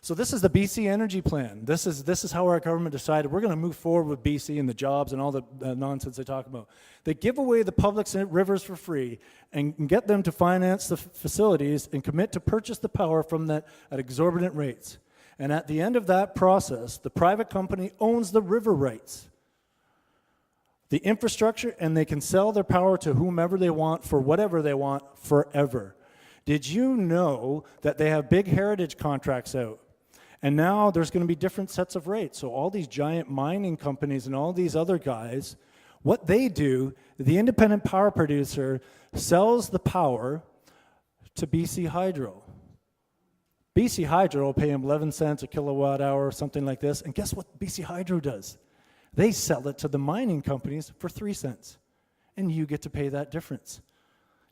So this is the BC Energy Plan. This is how our government decided we're going to move forward with BC and the jobs and all the nonsense they talk about. They give away the public rivers for free and get them to finance the facilities and commit to purchase the power from that at exorbitant rates. And at the end of that process, the private company owns the river rights, the infrastructure, and they can sell their power to whomever they want for whatever they want forever. Did you know that they have big heritage contracts out? And now there's going to be different sets of rates. So all these giant mining companies and all these other guys, what they do, the independent power producer sells the power to BC Hydro. BC Hydro will pay them 11 cents a kilowatt hour or something like this. And guess what BC Hydro does? They sell it to the mining companies for 3 cents. And you get to pay that difference.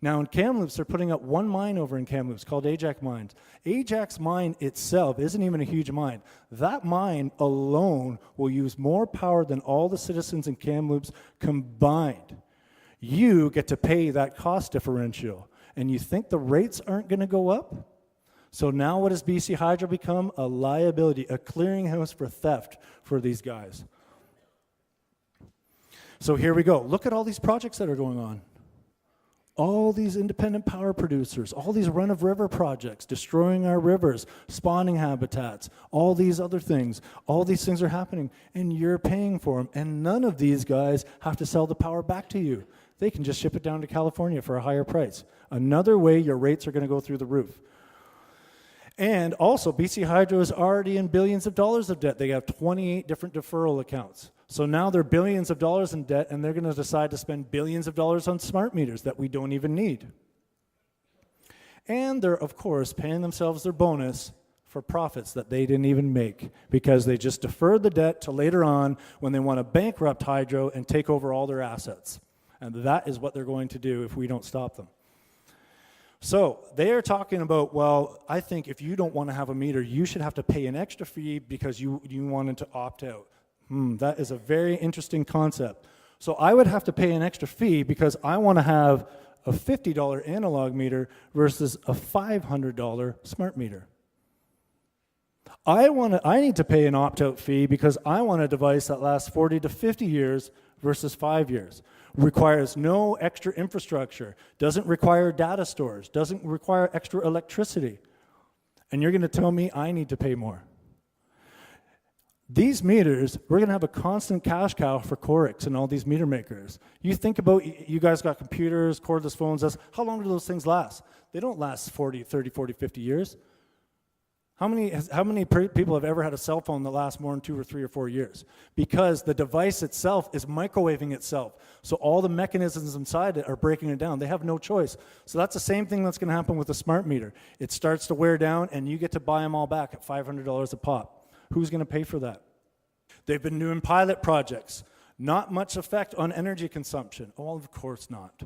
Now in Kamloops, they're putting up one mine over in Kamloops called Ajax Mines. Ajax Mine itself isn't even a huge mine. That mine alone will use more power than all the citizens in Kamloops combined. You get to pay that cost differential. And you think the rates aren't going to go up? So now what does BC Hydro become? A liability, a clearinghouse for theft for these guys. So here we go. Look at all these projects that are going on. All these independent power producers, all these run-of-river projects, destroying our rivers, spawning habitats, all these other things. All these things are happening, and you're paying for them. And none of these guys have to sell the power back to you. They can just ship it down to California for a higher price. Another way your rates are going to go through the roof. And also, BC Hydro is already in billions of dollars of debt. They have 28 different deferral accounts. So now they're billions of dollars in debt, and they're going to decide to spend billions of dollars on smart meters that we don't even need. And they're, of course, paying themselves their bonus for profits that they didn't even make because they just deferred the debt to later on when they want to bankrupt Hydro and take over all their assets. And that is what they're going to do if we don't stop them. So they are talking about, well, I think if you don't want to have a meter, you should have to pay an extra fee because you wanted to opt out. That is a very interesting concept. So I would have to pay an extra fee because I want to have a $50 analog meter versus a $500 smart meter. I need to pay an opt-out fee because I want a device that lasts 40 to 50 years versus 5 years. Requires no extra infrastructure, doesn't require data stores, doesn't require extra electricity. And you're going to tell me I need to pay more. These meters, we're going to have a constant cash cow for Corix and all these meter makers. You think about, you guys got computers, cordless phones, how long do those things last? They don't last 40, 30, 40, 50 years. How many people have ever had a cell phone that lasts more than 2 or 3 or 4 years? Because the device itself is microwaving itself. So all the mechanisms inside it are breaking it down. They have no choice. So that's the same thing that's going to happen with a smart meter. It starts to wear down, and you get to buy them all back at $500 a pop. Who's going to pay for that? They've been doing pilot projects. Not much effect on energy consumption. Oh, of course not.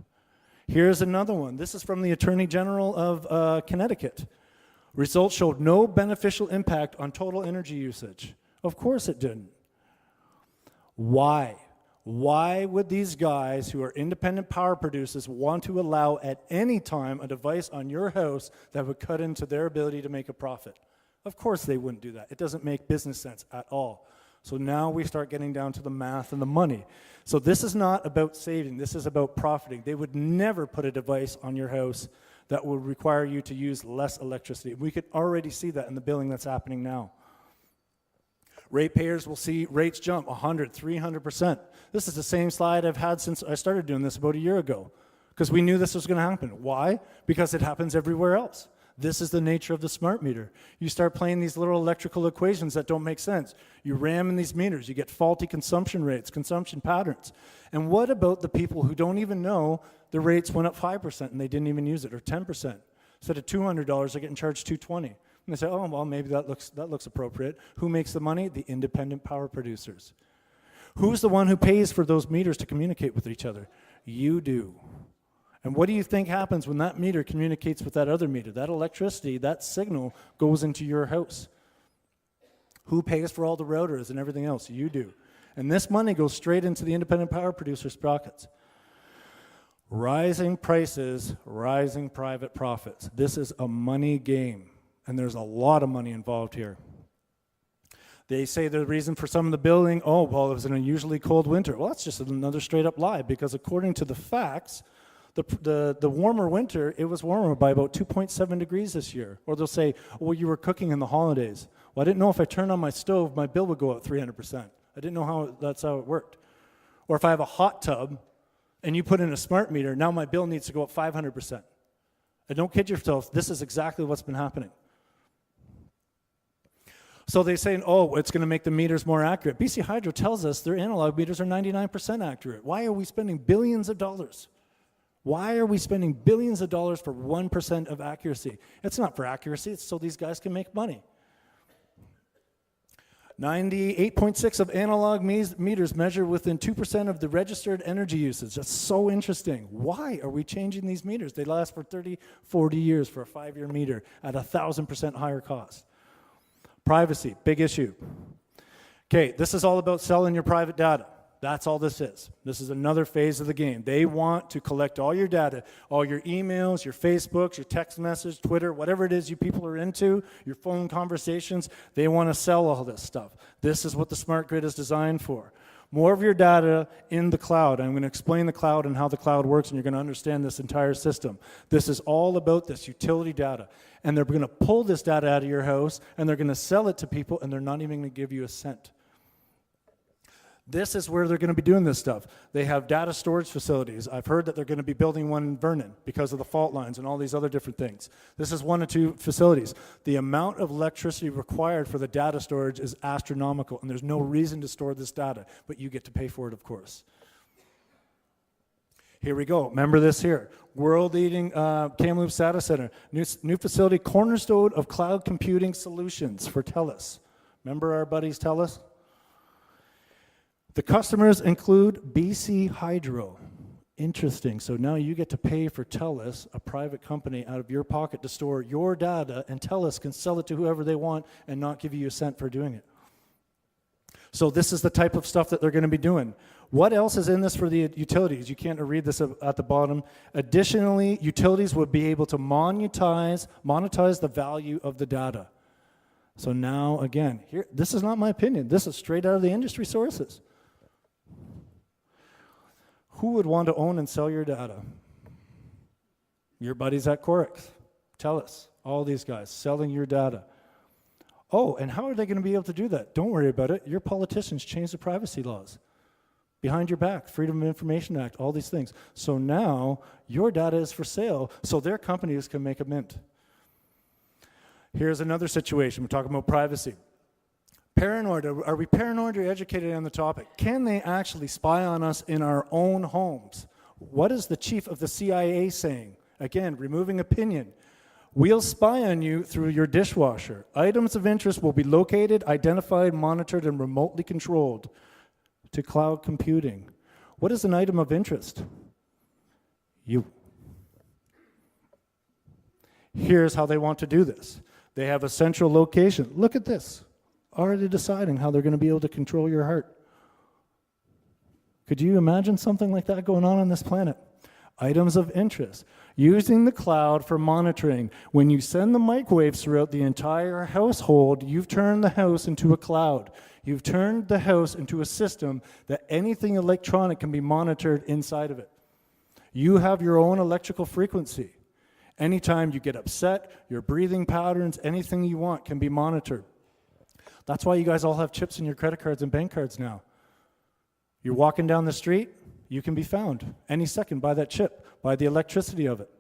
Here's another one. This is from the Attorney General of Connecticut. Results showed no beneficial impact on total energy usage. Of course it didn't. Why? Why would these guys who are independent power producers want to allow at any time a device on your house that would cut into their ability to make a profit? Of course they wouldn't do that. It doesn't make business sense at all. So now we start getting down to the math and the money. So this is not about saving. This is about profiting. They would never put a device on your house that would require you to use less electricity. We could already see that in the billing that's happening now. Ratepayers will see rates jump 100, 300%. This is the same slide I've had since I started doing this about a year ago, because we knew this was going to happen. Why? Because it happens everywhere else. This is the nature of the smart meter. You start playing these little electrical equations that don't make sense. You ram in these meters, you get faulty consumption rates, consumption patterns. And what about the people who don't even know the rates went up 5% and they didn't even use it, or 10%? Instead of $200, they're getting charged $220. And they say, oh, well, maybe that looks appropriate. Who makes the money? The independent power producers. Who's the one who pays for those meters to communicate with each other? You do. And what do you think happens when that meter communicates with that other meter? That electricity, that signal goes into your house. Who pays for all the routers and everything else? You do. And this money goes straight into the independent power producers' pockets. Rising prices, rising private profits. This is a money game, and there's a lot of money involved here. They say the reason for some of the billing, oh, well, it was an unusually cold winter. Well, that's just another straight-up lie, because according to the facts, the warmer winter, it was warmer by about 2.7 degrees this year. Or they'll say, well, you were cooking in the holidays. Well, I didn't know if I turned on my stove, my bill would go up 300%. I didn't know that's how it worked. Or if I have a hot tub and you put in a smart meter, now my bill needs to go up 500%. And don't kid yourself, this is exactly what's been happening. So they say, oh, it's going to make the meters more accurate. BC Hydro tells us their analog meters are 99% accurate. Why are we spending billions of dollars? Why are we spending billions of dollars for 1% of accuracy? It's not for accuracy, it's so these guys can make money. 98.6 of analog meters measure within 2% of the registered energy usage. That's so interesting. Why are we changing these meters? They last for 30, 40 years for a 5-year meter at 1,000% higher cost. Privacy, big issue. Okay, this is all about selling your private data. That's all this is. This is another phase of the game. They want to collect all your data, all your emails, your Facebooks, your text messages, Twitter, whatever it is you people are into, your phone conversations. They want to sell all this stuff. This is what the smart grid is designed for. More of your data in the cloud. I'm going to explain the cloud and how the cloud works, and you're going to understand this entire system. This is all about this utility data. And they're going to pull this data out of your house, and they're going to sell it to people, and they're not even going to give you a cent. This is where they're going to be doing this stuff. They have data storage facilities. I've heard that they're going to be building one in Vernon because of the fault lines and all these other different things. This is one or two facilities. The amount of electricity required for the data storage is astronomical, and there's no reason to store this data, but you get to pay for it, of course. Here we go. Remember this here. World-leading Kamloops Data Center. New facility, cornerstone of cloud computing solutions for TELUS. Remember our buddies TELUS? The customers include BC Hydro. Interesting. So now you get to pay for TELUS, a private company, out of your pocket to store your data, and TELUS can sell it to whoever they want and not give you a cent for doing it. So this is the type of stuff that they're going to be doing. What else is in this for the utilities? You can't read this at the bottom. Additionally, utilities would be able to monetize the value of the data. So now, again, here, this is not my opinion. This is straight out of the industry sources. Who would want to own and sell your data? Your buddies at Corix, TELUS, all these guys selling your data. Oh, and how are they going to be able to do that? Don't worry about it. Your politicians changed the privacy laws. Behind your back, Freedom of Information Act, all these things. So now your data is for sale, so their companies can make a mint. Here's another situation. We're talking about privacy. Paranoid. Are we paranoid or educated on the topic? Can they actually spy on us in our own homes? What is the chief of the CIA saying? Again, removing opinion. We'll spy on you through your dishwasher. Items of interest will be located, identified, monitored, and remotely controlled. To cloud computing. What is an item of interest? You. Here's how they want to do this. They have a central location. Look at this. Already deciding how they're going to be able to control your heart. Could you imagine something like that going on this planet? Items of interest. Using the cloud for monitoring. When you send the microwaves throughout the entire household, you've turned the house into a cloud. You've turned the house into a system that anything electronic can be monitored inside of it. You have your own electrical frequency. Anytime you get upset, your breathing patterns, anything you want can be monitored. That's why you guys all have chips in your credit cards and bank cards now. You're walking down the street, you can be found any second by that chip, by the electricity of it.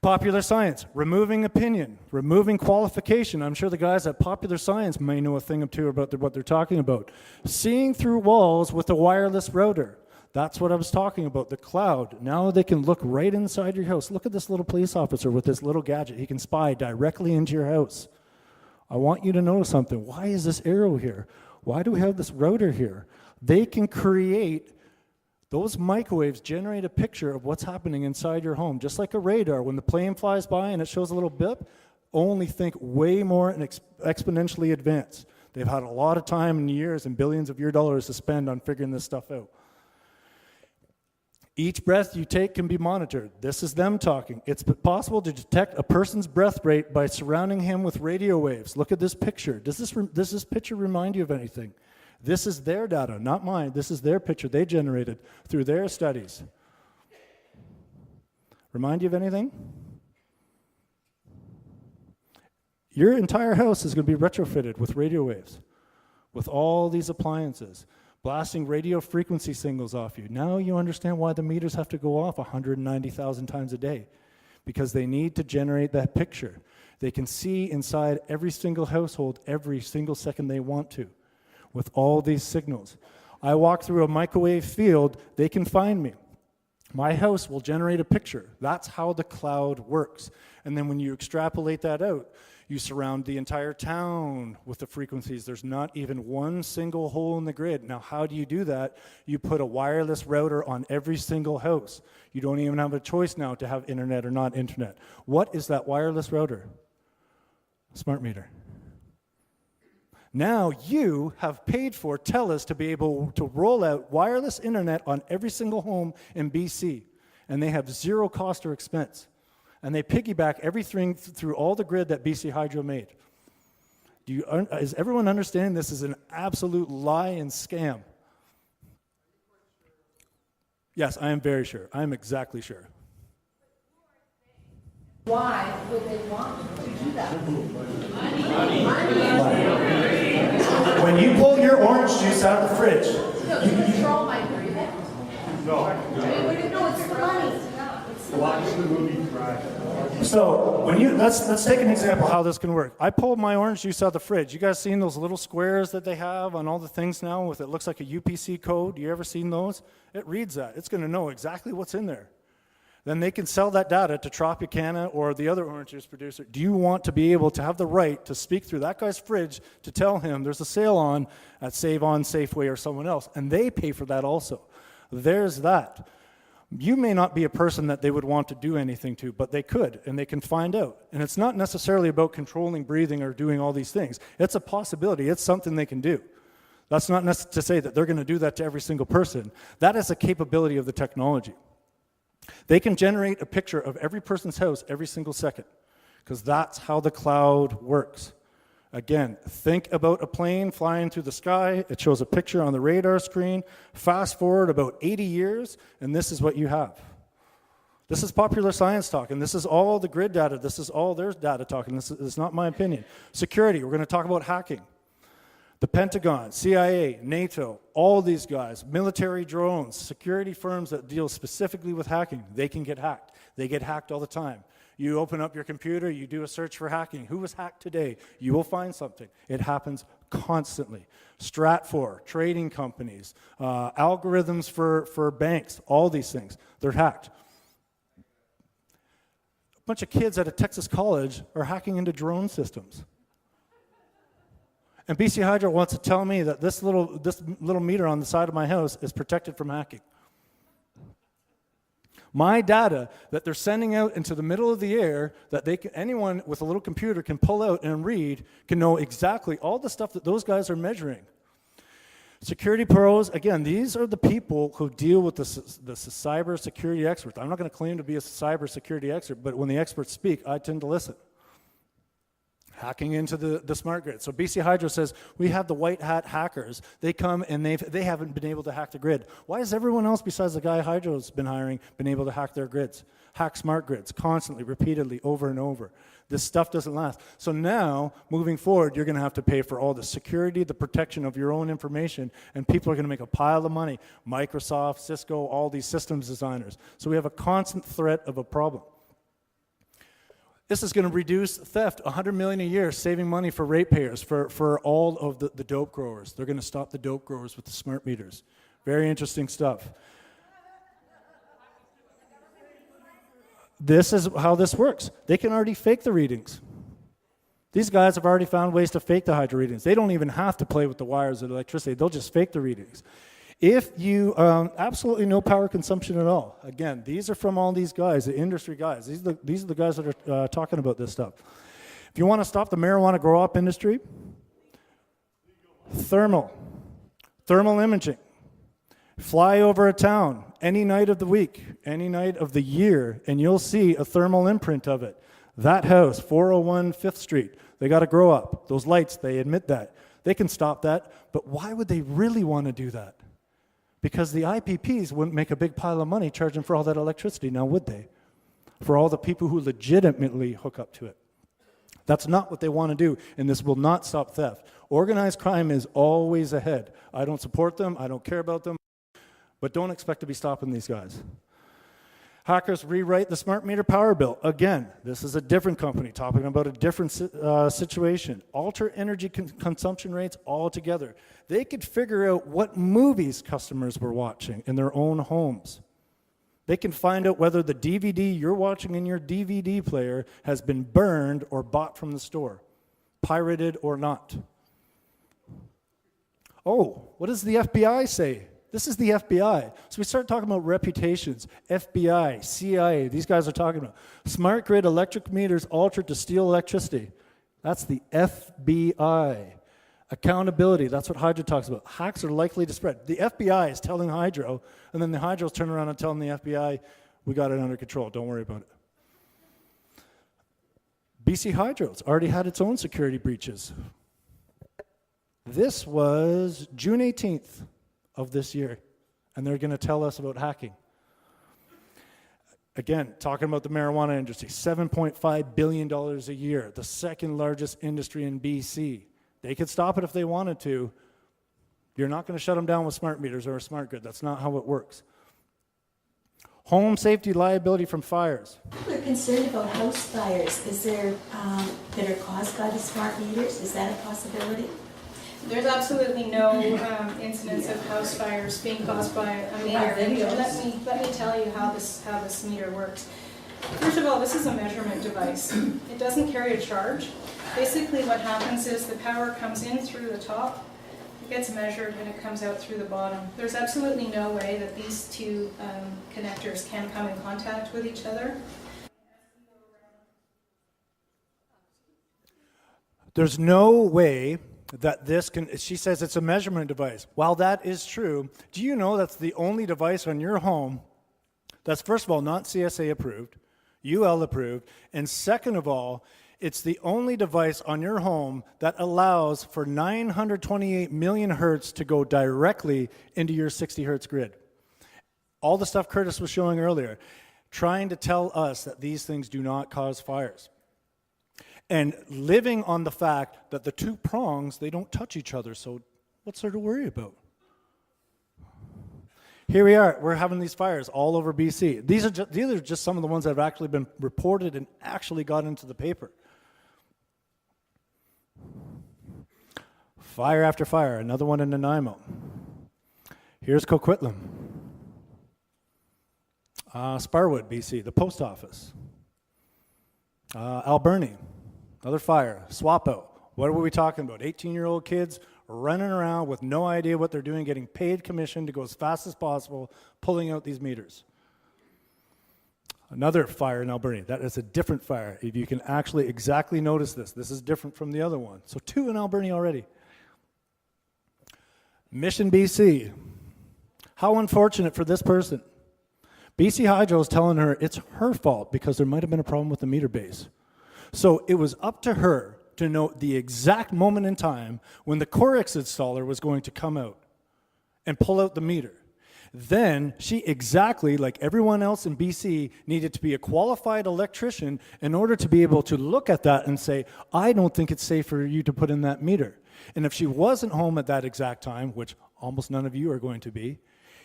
Popular science, removing opinion, removing qualification. I'm sure the guys at Popular Science may know a thing or two about what they're talking about. Seeing through walls with a wireless router. That's what I was talking about, the cloud. Now they can look right inside your house. Look at this little police officer with this little gadget. He can spy directly into your house. I want you to know something. Why is this arrow here? Why do we have this router here? They can create, those microwaves generate a picture of what's happening inside your home. Just like a radar, when the plane flies by and it shows a little bip, only think way more and exponentially advanced. They've had a lot of time and years and billions of your dollars to spend on figuring this stuff out. Each breath you take can be monitored. This is them talking. It's possible to detect a person's breath rate by surrounding him with radio waves. Look at this picture. Does this picture remind you of anything? This is their data, not mine. This is their picture they generated through their studies. Remind you of anything? Your entire house is going to be retrofitted with radio waves, with all these appliances. Blasting radio frequency signals off you. Now you understand why the meters have to go off 190,000 times a day, because they need to generate that picture. They can see inside every single household every single second they want to with all these signals. I walk through a microwave field, they can find me. My house will generate a picture. That's how the cloud works. And then when you extrapolate that out, you surround the entire town with the frequencies. There's not even one single hole in the grid. Now, how do you do that? You put a wireless router on every single house. You don't even have a choice now to have internet or not internet. What is that wireless router? Smart meter. Now you have paid for TELUS to be able to roll out wireless internet on every single home in BC, and they have zero cost or expense. And they piggyback everything through all the grid that BC Hydro made. Is everyone understanding this is an absolute lie and scam? Yes, I am very sure. I am exactly sure. Why would they want to do that? When you pull your orange juice out of the fridge, No, to control my breathing? No. No, it's the money. so when you let's take an example how this can work. I pulled my orange juice out of the fridge. You guys seen those little squares that they have on all the things now with it looks like a UPC code? You ever seen those? It reads that. It's going to know exactly what's in there. Then they can sell that data to Tropicana or the other orange juice producer. Do you want to be able to have the right to speak through that guy's fridge to tell him there's a sale on at Save On, Safeway, or someone else? And they pay for that also. There's that. You may not be a person that they would want to do anything to, but they could, and they can find out. And it's not necessarily about controlling breathing or doing all these things. It's a possibility. It's something they can do. That's not to say that they're going to do that to every single person. That is a capability of the technology. They can generate a picture of every person's house every single second, because that's how the cloud works. Again, think about a plane flying through the sky. It shows a picture on the radar screen. Fast forward about 80 years, and this is what you have. This is popular science talk, and this is all the grid data. This is all their data talk, and this is not my opinion. Security, we're going to talk about hacking. The Pentagon, CIA, NATO, all these guys, military drones, security firms that deal specifically with hacking, they can get hacked. They get hacked all the time. You open up your computer, you do a search for hacking. Who was hacked today? You will find something. It happens constantly. Stratfor, trading companies, algorithms for banks, all these things, they're hacked. A bunch of kids at a Texas college are hacking into drone systems. And BC Hydro wants to tell me that this little meter on the side of my house is protected from hacking. My data that they're sending out into the middle of the air, that anyone with a little computer can pull out and read, can know exactly all the stuff that those guys are measuring. Security pros, again, these are the people who deal with the cyber security experts. I'm not going to claim to be a cyber security expert, but when the experts speak, I tend to listen. Hacking into the smart grid. So BC Hydro says, we have the white hat hackers. They come and they haven't been able to hack the grid. Why has everyone else besides the guy Hydro's been hiring been able to hack their grids? Hack smart grids constantly, repeatedly, over and over. This stuff doesn't last. So now, moving forward, you're going to have to pay for all the security, the protection of your own information, and people are going to make a pile of money. Microsoft, Cisco, all these systems designers. So we have a constant threat of a problem. This is going to reduce theft, $100 million a year, saving money for ratepayers, for all of the dope growers. They're going to stop the dope growers with the smart meters. Very interesting stuff. This is how this works. They can already fake the readings. These guys have already found ways to fake the hydro readings. They don't even have to play with the wires of electricity. They'll just fake the readings. If you, absolutely no power consumption at all. Again, these are from all these guys, the industry guys. These are the guys that are talking about this stuff. If you want to stop the marijuana grow-up industry, thermal imaging. Fly over a town any night of the week, any night of the year, and you'll see a thermal imprint of it. That house, 401 5th Street, they got to grow up. Those lights, they admit that. They can stop that, but why would they really want to do that? Because the IPPs wouldn't make a big pile of money charging for all that electricity, now would they? For all the people who legitimately hook up to it. That's not what they want to do, and this will not stop theft. Organized crime is always ahead. I don't support them, I don't care about them, but don't expect to be stopping these guys. Hackers rewrite the smart meter power bill. Again, this is a different company talking about a different situation. Alter energy consumption rates altogether. They could figure out what movies customers were watching in their own homes. They can find out whether the DVD you're watching in your DVD player has been burned or bought from the store, pirated or not. Oh, what does the FBI say? This is the FBI. So we start talking about reputations. FBI, CIA, these guys are talking about smart grid electric meters altered to steal electricity. That's the FBI. Accountability, that's what Hydro talks about. Hacks are likely to spread. The FBI is telling Hydro, and then the Hydros turn around and telling the FBI, we got it under control, don't worry about it. BC Hydro's already had its own security breaches. This was June 18th of this year, and they're going to tell us about hacking. Again, talking about the marijuana industry, $7.5 billion a year, the second largest industry in BC. They could stop it if they wanted to. You're not going to shut them down with smart meters or a smart grid. That's not how it works. Home safety liability from fires. People are concerned about house fires. Is there, that are caused by the smart meters? Is that a possibility? There's absolutely no incidents of house fires being caused by a meter. Let me tell you how this meter works. First of all, this is a measurement device. It doesn't carry a charge. Basically what happens is the power comes in through the top, it gets measured, and it comes out through the bottom. There's absolutely no way that these two connectors can come in contact with each other. There's no way that this can, she says it's a measurement device. While that is true, do you know that's the only device on your home that's, first of all, not CSA approved, UL approved, and second of all, it's the only device on your home that allows for 928 million hertz to go directly into your 60 hertz grid. All the stuff Curtis was showing earlier, trying to tell us that these things do not cause fires. And living on the fact that the two prongs, they don't touch each other, so what's there to worry about? Here we are, we're having these fires all over BC. These are just some of the ones that have actually been reported and actually got into the paper. Fire after fire, another one in Nanaimo. Here's Coquitlam. Sparwood, BC, the post office. Alberni, another fire. Swap out. What were we talking about? 18-year-old kids running around with no idea what they're doing, getting paid commission to go as fast as possible, pulling out these meters. Another fire in Alberni. That is a different fire. If you can actually exactly notice this, this is different from the other one. So 2 in Alberni already. Mission, BC. How unfortunate for this person. BC Hydro is telling her it's her fault because there might have been a problem with the meter base. So it was up to her to know the exact moment in time when the Corex installer was going to come out and pull out the meter. Then she exactly, like everyone else in BC, needed to be a qualified electrician in order to be able to look at that and say, I don't think it's safe for you to put in that meter. And if she wasn't home at that exact time, which almost none of you are going to be,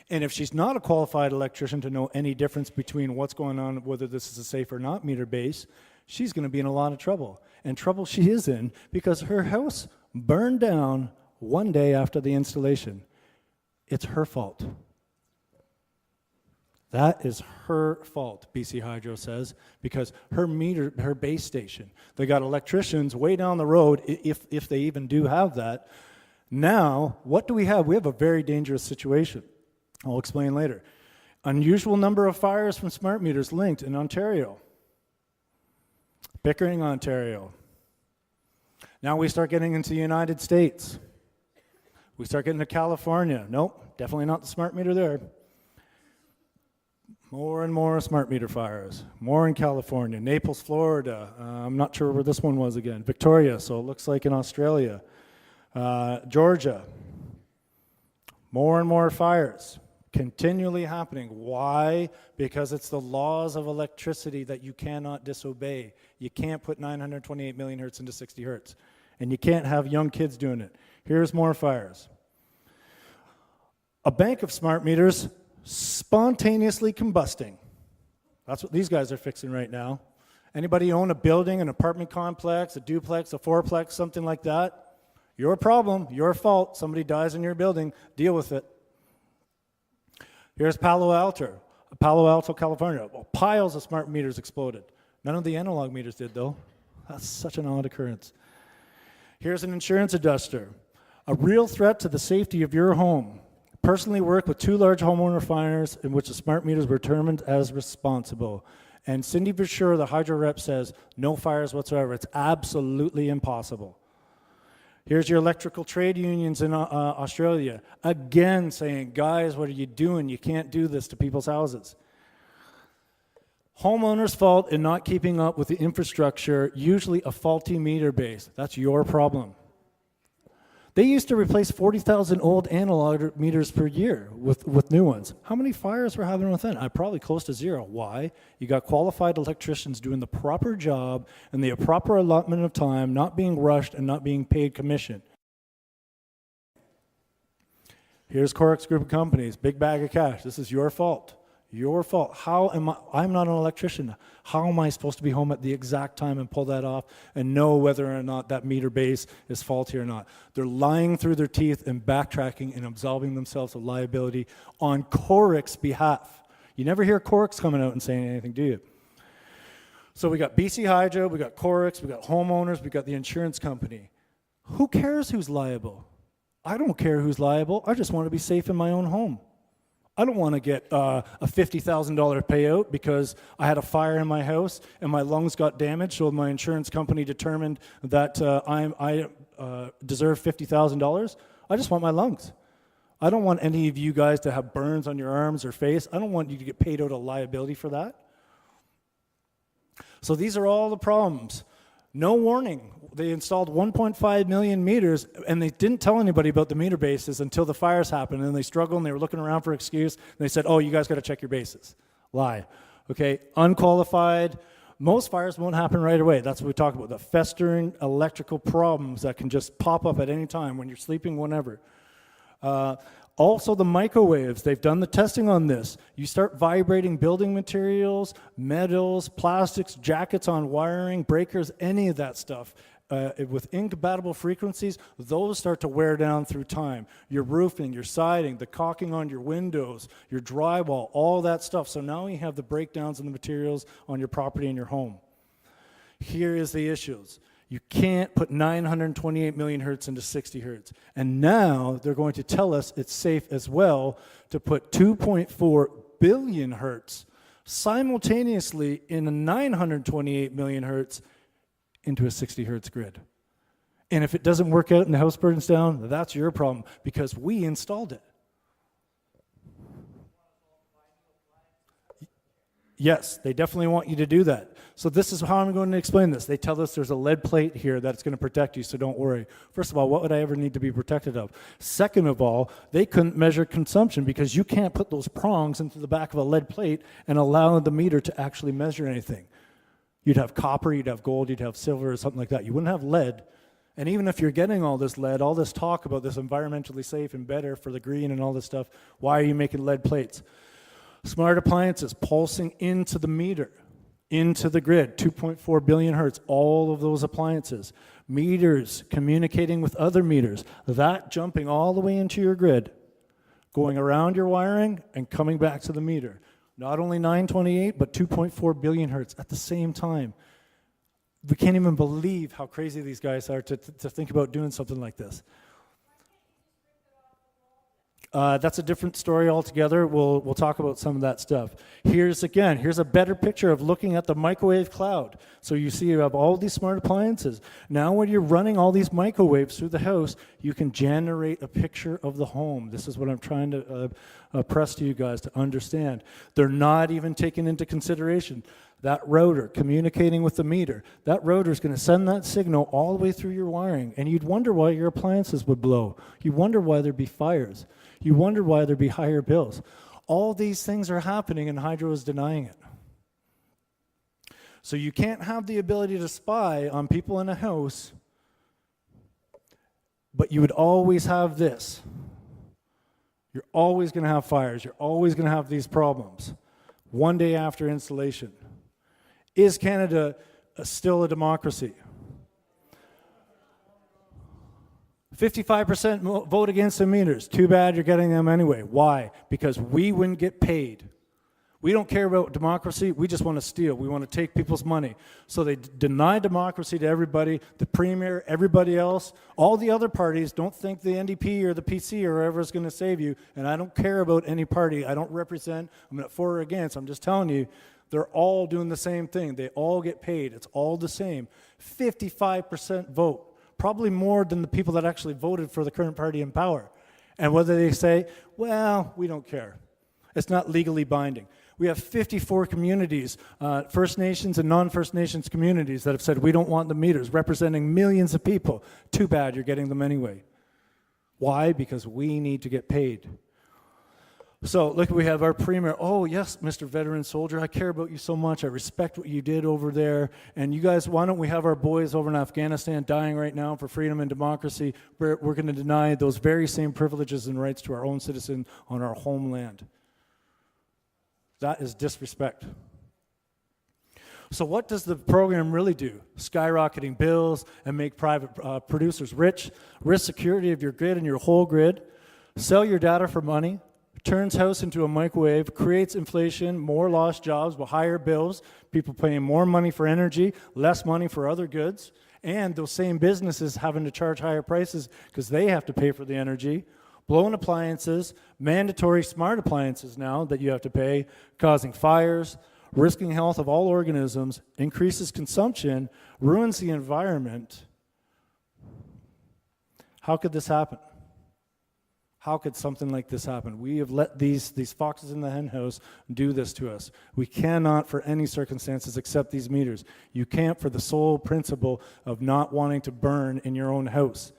and if she's not a qualified electrician to know any difference between what's going on, whether this is a safe or not meter base, she's going to be in a lot of trouble. And trouble she is in because her house burned down one day after the installation. It's her fault. That is her fault, BC Hydro says, because her meter, her base station, they got electricians way down the road, if they even do have that. Now, what do we have? We have a very dangerous situation. I'll explain later. Unusual number of fires from smart meters linked in Ontario. Pickering, Ontario. Now we start getting into the United States. We start getting to California. Nope, definitely not the smart meter there. More and more smart meter fires. More in California. Naples, Florida. I'm not sure where this one was again. Victoria, so it looks like in Australia. Georgia. More and more fires. Continually happening. Why? Because it's the laws of electricity that you cannot disobey. You can't put 928 million hertz into 60 hertz. And you can't have young kids doing it. Here's more fires. A bank of smart meters spontaneously combusting. That's what these guys are fixing right now. Anybody own a building, an apartment complex, a duplex, a fourplex, something like that? Your problem, your fault. Somebody dies in your building, deal with it. Here's Palo Alto, California. Well, piles of smart meters exploded. None of the analog meters did, though. That's such an odd occurrence. Here's an insurance adjuster. A real threat to the safety of your home. Personally worked with 2 large homeowner fires in which the smart meters were determined as responsible. And Cindy Versure, the hydro rep, says no fires whatsoever. It's absolutely impossible. Here's your electrical trade unions in Australia, again saying, guys, what are you doing? You can't do this to people's houses. Homeowners' fault in not keeping up with the infrastructure, usually a faulty meter base. That's your problem. They used to replace 40,000 old analog meters per year with new ones. How many fires were happening with that? Probably close to 0. Why? You got qualified electricians doing the proper job and the proper allotment of time, not being rushed and not being paid commission. Here's Corix Group of Companies, big bag of cash. This is your fault. Your fault. I'm not an electrician. How am I supposed to be home at the exact time and pull that off and know whether or not that meter base is faulty or not? They're lying through their teeth and backtracking and absolving themselves of liability on Corix's behalf. You never hear Corix coming out and saying anything, do you? So we got BC Hydro, we got Corix, we got homeowners, we got the insurance company. Who cares who's liable? I don't care who's liable. I just want to be safe in my own home. I don't want to get a $50,000 payout because I had a fire in my house and my lungs got damaged, so my insurance company determined that I deserve $50,000. I just want my lungs. I don't want any of you guys to have burns on your arms or face. I don't want you to get paid out a liability for that. So these are all the problems. No warning. They installed 1.5 million meters, and they didn't tell anybody about the meter bases until the fires happened, and they struggled, and they were looking around for an excuse, and they said, oh, you guys got to check your bases. Lie. Okay, unqualified. Most fires won't happen right away. That's what we talk about, the festering electrical problems that can just pop up at any time when you're sleeping, whenever. Also the microwaves, they've done the testing on this. You start vibrating building materials, metals, plastics, jackets on wiring, breakers, any of that stuff. With incompatible frequencies, those start to wear down through time. Your roofing, your siding, the caulking on your windows, your drywall, all that stuff. So now you have the breakdowns in the materials on your property and your home. Here is the issues. You can't put 928 million hertz into 60 hertz. And now they're going to tell us it's safe as well to put 2.4 billion hertz simultaneously in a 928 million hertz into a 60 hertz grid. And if it doesn't work out and the house burns down, that's your problem because we installed it. Yes, they definitely want you to do that. So this is how I'm going to explain this. They tell us there's a lead plate here that's going to protect you, so don't worry. First of all, what would I ever need to be protected of? Second of all, they couldn't measure consumption because you can't put those prongs into the back of a lead plate and allow the meter to actually measure anything. You'd have copper, you'd have gold, you'd have silver or something like that. You wouldn't have lead. And even if you're getting all this lead, all this talk about this environmentally safe and better for the green and all this stuff, why are you making lead plates? Smart appliances pulsing into the meter, into the grid, 2.4 billion hertz, all of those appliances. Meters communicating with other meters, that jumping all the way into your grid, going around your wiring and coming back to the meter. Not only 928, but 2.4 billion hertz at the same time. We can't even believe how crazy these guys are to think about doing something like this. That's a different story altogether. We'll talk about some of that stuff. Here's a better picture of looking at the microwave cloud. So you see you have all these smart appliances. Now when you're running all these microwaves through the house, you can generate a picture of the home. This is what I'm trying to press to you guys to understand. They're not even taking into consideration that router communicating with the meter. That router is going to send that signal all the way through your wiring, and you'd wonder why your appliances would blow. You wonder why there'd be fires. You wonder why there'd be higher bills. All these things are happening, and Hydro is denying it. So you can't have the ability to spy on people in a house, but you would always have this. You're always going to have fires. You're always going to have these problems. one day after installation. Is Canada still a democracy? 55% vote against the meters. Too bad you're getting them anyway. Why? Because we wouldn't get paid. We don't care about democracy. We just want to steal. We want to take people's money. So they deny democracy to everybody, the premier, everybody else. All the other parties don't think the NDP or the PC or whoever is going to save you. And I don't care about any party. I don't represent. I'm not for or against. I'm just telling you, they're all doing the same thing. They all get paid. It's all the same. 55% vote. Probably more than the people that actually voted for the current party in power. And whether they say, well, we don't care. It's not legally binding. We have 54 communities, First Nations and non-First Nations communities that have said we don't want the meters, representing millions of people. Too bad you're getting them anyway. Why? Because we need to get paid. So look, we have our premier. Oh yes, Mr. Veteran Soldier, I care about you so much. I respect what you did over there. And you guys, why don't we have our boys over in Afghanistan dying right now for freedom and democracy? We're going to deny those very same privileges and rights to our own citizen on our homeland. That is disrespect. So what does the program really do? Skyrocketing bills and make private producers rich, risk security of your grid and your whole grid, sell your data for money, turns house into a microwave, creates inflation, more lost jobs with higher bills, people paying more money for energy, less money for other goods, and those same businesses having to charge higher prices because they have to pay for the energy. Blown appliances, mandatory smart appliances now that you have to pay, causing fires, risking health of all organisms, increases consumption, ruins the environment. How could this happen? How could something like this happen? We have let these foxes in the henhouse do this to us. We cannot, for any circumstances, accept these meters. You can't for the sole principle of not wanting to burn in your own house.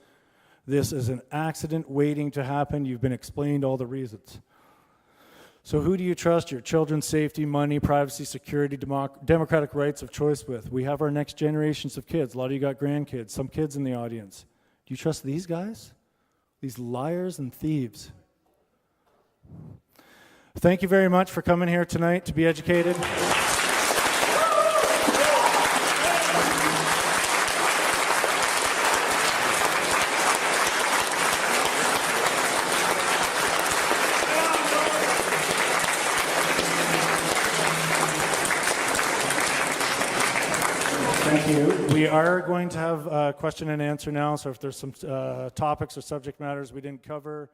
This is an accident waiting to happen. You've been explained all the reasons. So who do you trust your children's safety, money, privacy, security, democratic rights of choice with? We have our next generations of kids. A lot of you got grandkids, some kids in the audience. Do you trust these guys? These liars and thieves. Thank you very much for coming here tonight to be educated. Thank you. We are going to have a question and answer now, so if there's some topics or subject matters we didn't cover,